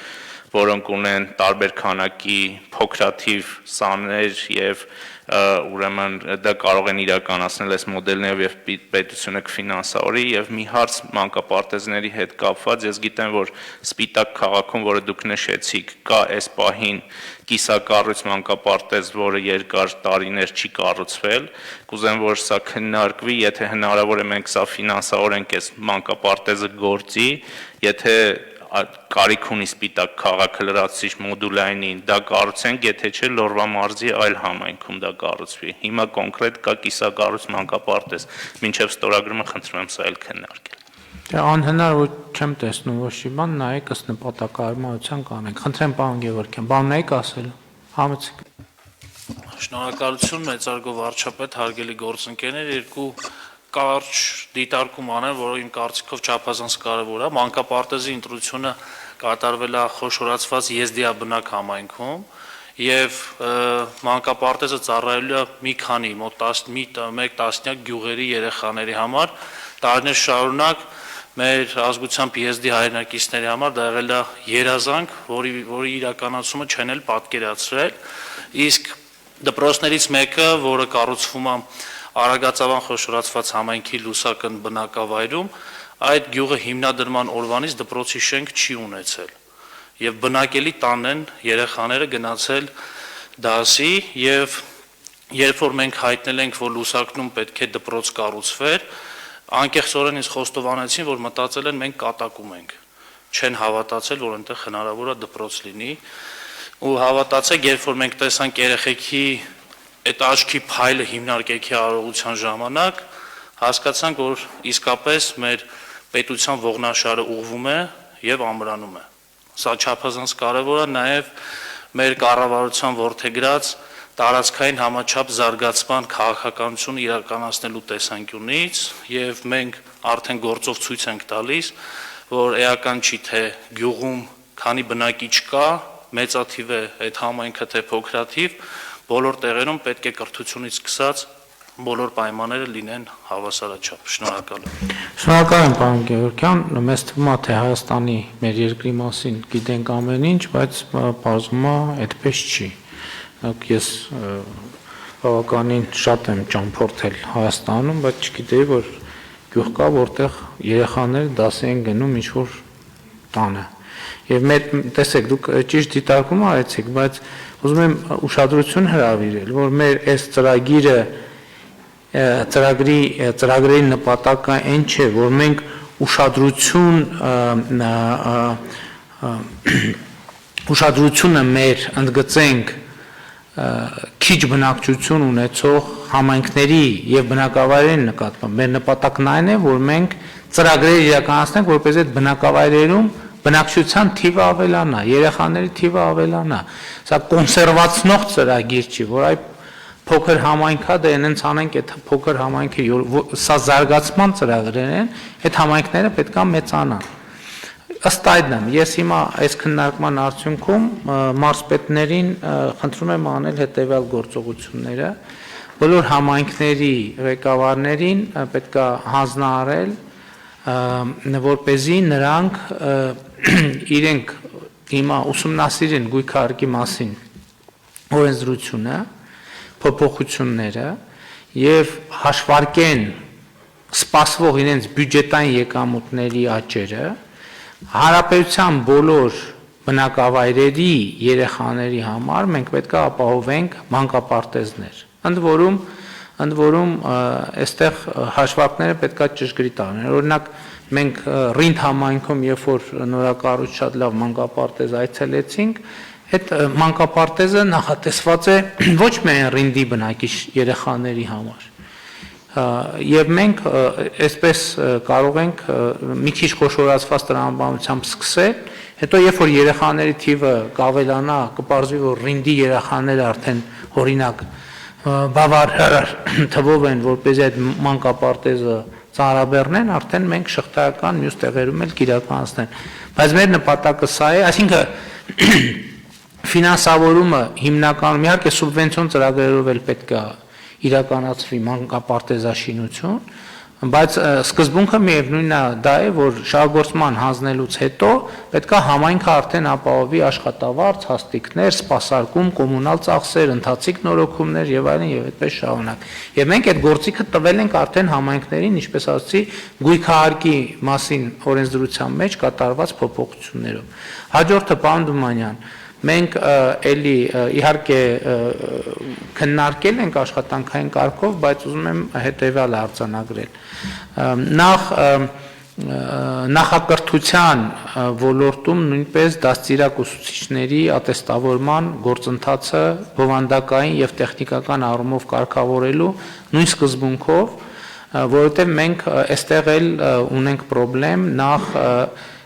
որոնք ունեն տարբեր քանակի փոքրաթիվ սաներ եւ ուրեմն դա կարող են իրականացնել այս մոդելներով եւ պետությունը կֆինանսավորի եւ մի հարց մանկապարտեզների հետ կապված ես գիտեմ որ Սպիտակ քաղաքում որը դուք նշեցիք կա այս պահին կիսակառույց մանկապարտեզ որը երկար տարիներ չի կառուցվել կուզեմ որ սա քննարկվի եթե հնարավոր է մենք սա ֆինանսավորենք այս մանկապարտեզը գործի եթե կարիք ունի Սպիտակ քաղաքը լրացուցիչ մոդուլային դա կառուցենք, եթե չէ Լորվա մարզի այլ համայնքում դա կառուցվի։ Հիմա կոնկրետ կա կիսակառույց մանկապարտեզ, մինչև ստորագրումը խնդրում եմ սա էլ քննարկել։ Դե անհնար որ չեմ տեսնում ոչ մի բան, նայեք ըստ նպատակահարմարության կանենք։ Խնդրեմ պարոն Գևորգյան, բան նայեք ասել։ Համեցեք։ Շնորհակալություն մեծարգո վարչապետ, հարգելի գործընկերներ, երկու կարճ դիտարկում անել, որը իմ կարծիքով չափազանց կարևոր է, մանկապարտեզի ընտրությունը կատարվել է խոշորացված եզդիաբնակ համայնքում եւ մանկապարտեզը ծառայելու է մի քանի մոտ 1 տասնյակ գյուղերի երեխաների համար տարիներ շարունակ մեր ազգությամբ եզդի հայրենակիցների համար դա եղել է երազանք, որի իրականացումը չեն էլ պատկերացրել, իսկ դպրոցներից մեկը, որը կառուցվում է Արագածավան խոշորացված համայնքի լուսական բնակավայրում այդ գյուղը հիմնադրման օրվանից դպրոցի շենք չի ունեցել եւ բնակելի տանն են երեխաները գնացել դասի եւ երբ որ մենք հայտնել ենք որ լուսակնում պետք է դպրոց կառուցվեր անկեղծորեն ինձ խոստովանեցին, որ մտածել են մենք կատակում ենք, չեն հավատացել, որ այնտեղ հնարավոր է դպրոց լինի, ու հավատացեք, երբ որ մենք տեսանք երեխեքի այդ աչքի փայլը հիմնարկեքի արարողության ժամանակ, հասկացանք, որ իսկապես մեր պետության ողնաշարը ուղղվում է եւ ամրանում է։ Սա չափազանց կարևոր է նաեւ մեր կառավարության որդեգրած տարածքային համաչափ զարգացման քաղաքականություն իրականացնելու տեսանկյունից եւ մենք արդեն գործով ցույց ենք տալիս, որ էական չի թե գյուղում քանի բնակիչ կա, մեծաթիվ է այդ համայնքը թե փոքրաթիվ, բոլոր տեղերում պետք է կրթությունից սկսած բոլոր պայմանները լինեն հավասարաչափ։ Շնորհակալ եմ։ Շնորհակալ եմ, պարոն Գևորգյան, մեզ թվում է, թե Հայաստանի մեր երկրի մասին գիտենք ամեն ինչ, բայց բարձում է այդպես չի։ Ես բավականին շատ եմ ճամփորդել Հայաստանում, բայց չգիտեի, որ գյուղ կա, որտեղ երեխաները դասի են գնում ինչ-որ տանը։ Եվ մեր տեսեք, դուք ճիշտ դիտարկում արեցիք, բայց ուզում եմ ուշադրություն հրավիրել, որ մեր այս ծրագրերի նպատակը այն չէ, որ մենք ուշադրությունը մեր ընդգծենք քիչ բնակչություն ունեցող համայնքների եւ բնակավայրերի նկատմամբ։ Մեր նպատակն այն է, որ մենք ծրագրեր իրականացնենք, որպեսզի այդ բնակավայրերում բնակչության թիվը ավելանա, երեխաների թիվը ավելանա։ Սա կոնսերվացնող ծրագիր չի, որ այ փոքր համայնքա դե այնց անենք այդ փոքր համայնքը, սա զարգացման ծրագրեր են, այդ համայնքները պետք է մեծանան։ Ըստ այդմ, ես հիմա այս քննարկման արդյունքում մարզպետներին խնդրում եմ անել հետևյալ գործողությունները, բոլոր համայնքների ղեկավարներին պետք է հանձնարարել, որպեսզի նրանք իրենք հիմա ուսումնասիրեն գույքարկի մասին օրենսդրությունը, փոփոխությունները եւ հաշվարկեն սպասվող իրենց բյուջետային եկամուտների աճերը, հարաբերության բոլոր բնակավայրերի երեխաների համար մենք պետք է ապահովենք մանկապարտեզներ։ Ընդ որում այստեղ հաշվարկները պետք է ճշգրիտ անեն։ Օրինակ մենք Ռինդ համայնքում, երբ որ նորակառույց շատ լավ մանկապարտեզ այցելեցինք, այդ մանկապարտեզը նախատեսված է ոչ միայն Ռինդի բնակիչ երեխաների համար։ Եվ մենք այսպես կարող ենք մի քիչ խոշորացված տրամաբանությամբ սկսել, հետո երբ որ երեխաների թիվը կավելանա, կպարզվի, որ Ռինդի երեխաները արդեն օրինակ բավարար թվով են, որպեսզի այդ մանկապարտեզը ծանրաբեռնեն, արդեն մենք շղթայական մյուս տեղերում էլ կիրականացնեն։ Բայց մեր նպատակը սա է, այսինքն ֆինանսավորումը հիմնականում իհարկե սուբվենցիոն ծրագրերով էլ պետք է իրականացվի մանկապարտեզաշինություն, բայց սկզբունքը միևնույնն է դա է, որ շահգործման հանձնելուց հետո պետք է համայնքը արդեն ապահովի աշխատավարձ, հաստիկներ, սպասարկում, կոմունալ ծախսեր, ընթացիկ նորոգումներ եւ այլն եւ այդպես շարունակ։ Եվ մենք այդ գործիքը տվել ենք արդեն համայնքներին, ինչպես ասացի, գույքահարկի մասին օրենսդրության մեջ կատարված փոփոխություններով։ Հաջորդը, պարոն Դումանյան, մենք էլի իհարկե քննարկել ենք աշխատանքային կարգով, բայց ուզում եմ հետևյալը արձանագրել։ Նախ նախակրթության ոլորտում նույնպես դաստիարակ ուսուցիչների ատեստավորման գործընթացը բովանդակային եւ տեխնիկական առումով կարգավորելու նույն սկզբունքով, որովհետեւ մենք այստեղ էլ ունենք խնդրեմ նախ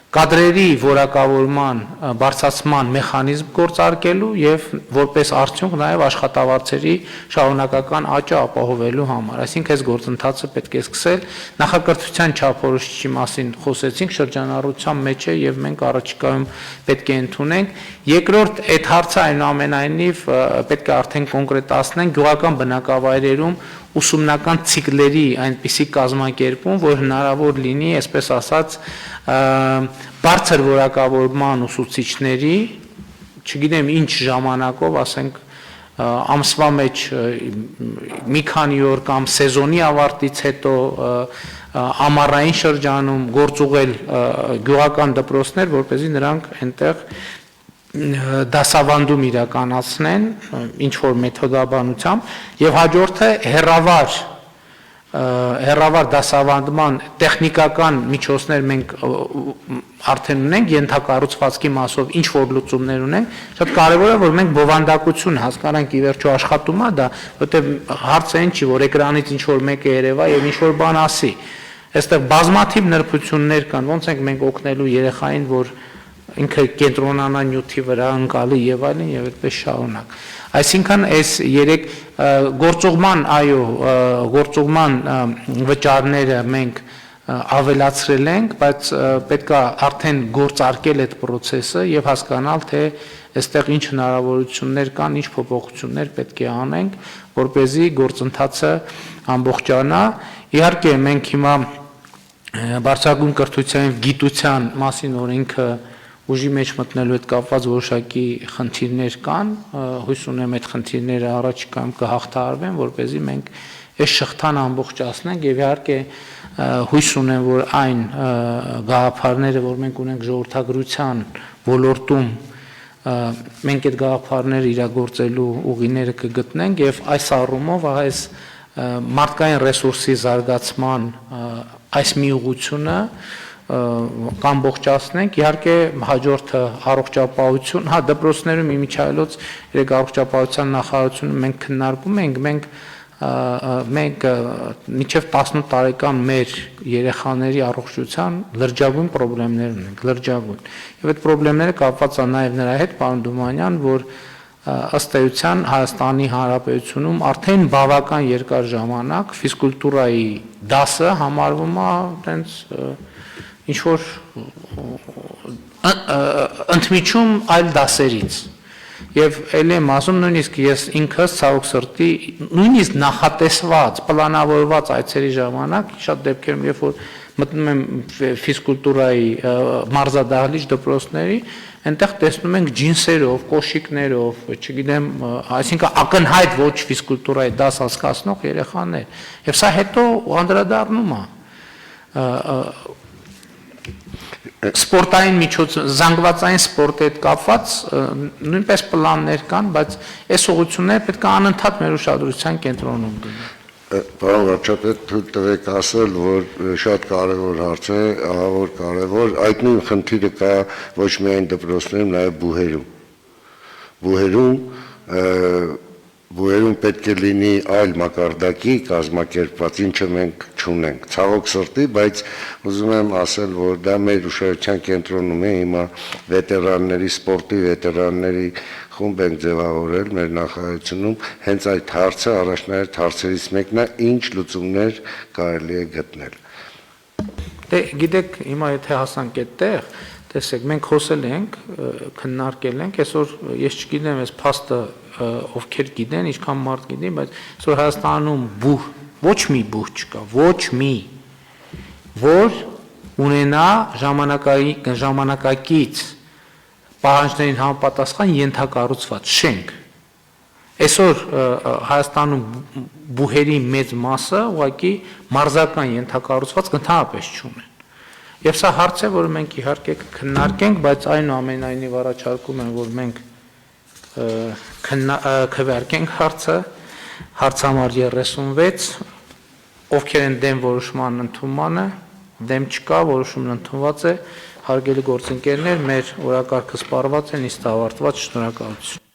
կադրերի որակավորման բարձրացման մեխանիզմ գործարկելու եւ որպես արդյունք նաեւ աշխատավարձերի շարունակական աճը ապահովելու համար։ Այսինքն այս գործընթացը պետք է սկսել, նախակրթության չափորոշիչի մասին խոսեցինք, շրջանառության մեջ է եւ մենք առաջիկայում պետք է ընդունենք։ Երկրորդ, այդ հարցը այնուամենայնիվ պետք է արդեն կոնկրետացնենք գյուղական բնակավայրերում ուսումնական ցիկլերի այնպիսի կազմակերպում, որ հնարավոր լինի, այսպես ասած, բարձր որակավորման ուսուցիչների, չգիտեմ ինչ ժամանակով, ասենք ամսվա մեջ մի քանի օր կամ սեզոնի ավարտից հետո ամառային շրջանում գործուղել գյուղական դպրոցներ, որպեսզի նրանք այնտեղ դասավանդում իրականացնեն ինչ որ մեթոդաբանությամբ եւ հաջորդը հերավար հերավար դասավանդման տեխնիկական միջոցներ մենք արդեն ունենք, ենթակառուցվածքի մասով ինչ որ լուծումներ ունենք, շատ կարևոր է որ մենք բովանդակություն հասկանանք ի վերջո աշխատում է դա, որտեղ հարցը այն չի որ էկրանից ինչ որ մեկը երևա եւ ինչ որ բան ասի։ Այստեղ բազմաթիվ նրբություններ կան, ոնց ենք մենք օգնելու երեխային, որ ինքը կենտրոնանա նյութի վրա ընկալի եւ այլն եւ այդպես շարունակ։ Այսինքն այս երեք գործուղման, այո, գործուղման վճարները մենք ավելացրել ենք, բայց պետք է արդեն գործարկել այդ process-ը եւ հասկանալ թե այստեղ ինչ հնարավորություններ կան, ինչ փոփոխություններ պետք է անենք, որպեսզի գործընթացը ամբողջանա։ Իհարկե մենք հիմա բարձրագույն կրթության եւ գիտության մասին օրենքը ուժի մեջ մտնելու հետ կապված որոշակի խնդիրներ կան, հույս ունեմ այդ խնդիրները առաջիկայում կհաղթահարվեն, որպեսզի մենք այս շղթան ամբողջացնենք եւ իհարկե հույս ունեմ, որ այն գաղափարները, որ մենք ունենք ժողովրդագրության ոլորտում, մենք այդ գաղափարները իրագործելու ուղիները կգտնենք եւ այս առումով այս մարդկային ռեսուրսի զարգացման այս մի ուղղությունը կամբողջացնենք, իհարկե հաջորդը առողջապահություն, հա դպրոցներում իմիջայլոց երեք առողջապահության նախարարությունը մենք քննարկում ենք, մենք մինչև 18 տարեկան մեր երեխաների առողջության լրջագույն խնդիրներ ունենք, լրջագույն։ Եվ այդ խնդիրները կապված են նաև նրա հետ, պարոն Դումանյան, որ ըստ էության Հայաստանի Հանրապետությունում արդեն բավական երկար ժամանակ ֆիզկուլտուրայի դասը համարվում է այտենց ինչ որ ընդմիջում այլ դասերից եւ ելի եմ ասում նույնիսկ ես ինքս ցավոք սրտի նույնիսկ նախատեսված պլանավորված այցերի ժամանակ շատ դեպքերում երբ որ մտնում եմ ֆիզկուլտուրայի մարզադահլիճ դպրոցների այնտեղ տեսնում ենք ջինսերով, կոշիկներով, չգիտեմ, այսինքն ակնհայտ ոչ ֆիզկուլտուրայի դաս հասկացնող երեխաներ եւ սա հետո անդրադառնում է սպորտային միջոց զանգվածային սպորտի հետ կապված նույնպես պլաններ կան, բայց այս ուղղությունները պետք է անընդհատ մեր ուշադրության կենտրոնում դնեն։ Պարոն վարչապետ, թույլ տվեք ասել, որ շատ կարևոր հարց է, ահավոր կարևոր, այդ նույն խնդիրը կա ոչ միայն դպրոցներում, նաև բուհերում պետք է լինի այլ մակարդակի կազմակերպված, ինչը մենք չունենք, ցավոք սրտի, բայց ուզում եմ ասել, որ դա մեր ուշադրության կենտրոնում է, հիմա վետերանների, սպորտի վետերանների խումբ ենք ձևավորել մեր նախարարությունում, հենց այդ հարցը առաջնահերթ հարցերից մեկն է, ինչ լուծումներ կարելի է գտնել։ Դե գիտեք, հիմա եթե հասանք այդտեղ, տեսեք, մենք խոսել ենք, քննարկել ենք, այսօր ես չգիտեմ, այս փաստը ովքեր գիտեն, ինչքան մարդ գիտի, բայց այսօր Հայաստանում ոչ մի բուհ չկա, ոչ մի, որ ունենա ժամանակակից պահանջներին համապատասխան ենթակառուցված շենք։ Այսօր Հայաստանում բուհերի մեծ մասը ուղղակի մարզական ենթակառուցված ընդհանրապես չունեն։ Եվ սա հարց է, որը մենք իհարկե կքննարկենք, բայց այնուամենայնիվ առաջարկում եմ, որ մենք քվեարկենք հարցը, հարց համար 36, ովքեր են դեմ որոշման ընդունմանը, դեմ չկա, որոշումն ընդունված է, հարգելի գործընկերներ, մեր օրակարգը սպառված է, նիստը ավարտված, շնորհակալություն։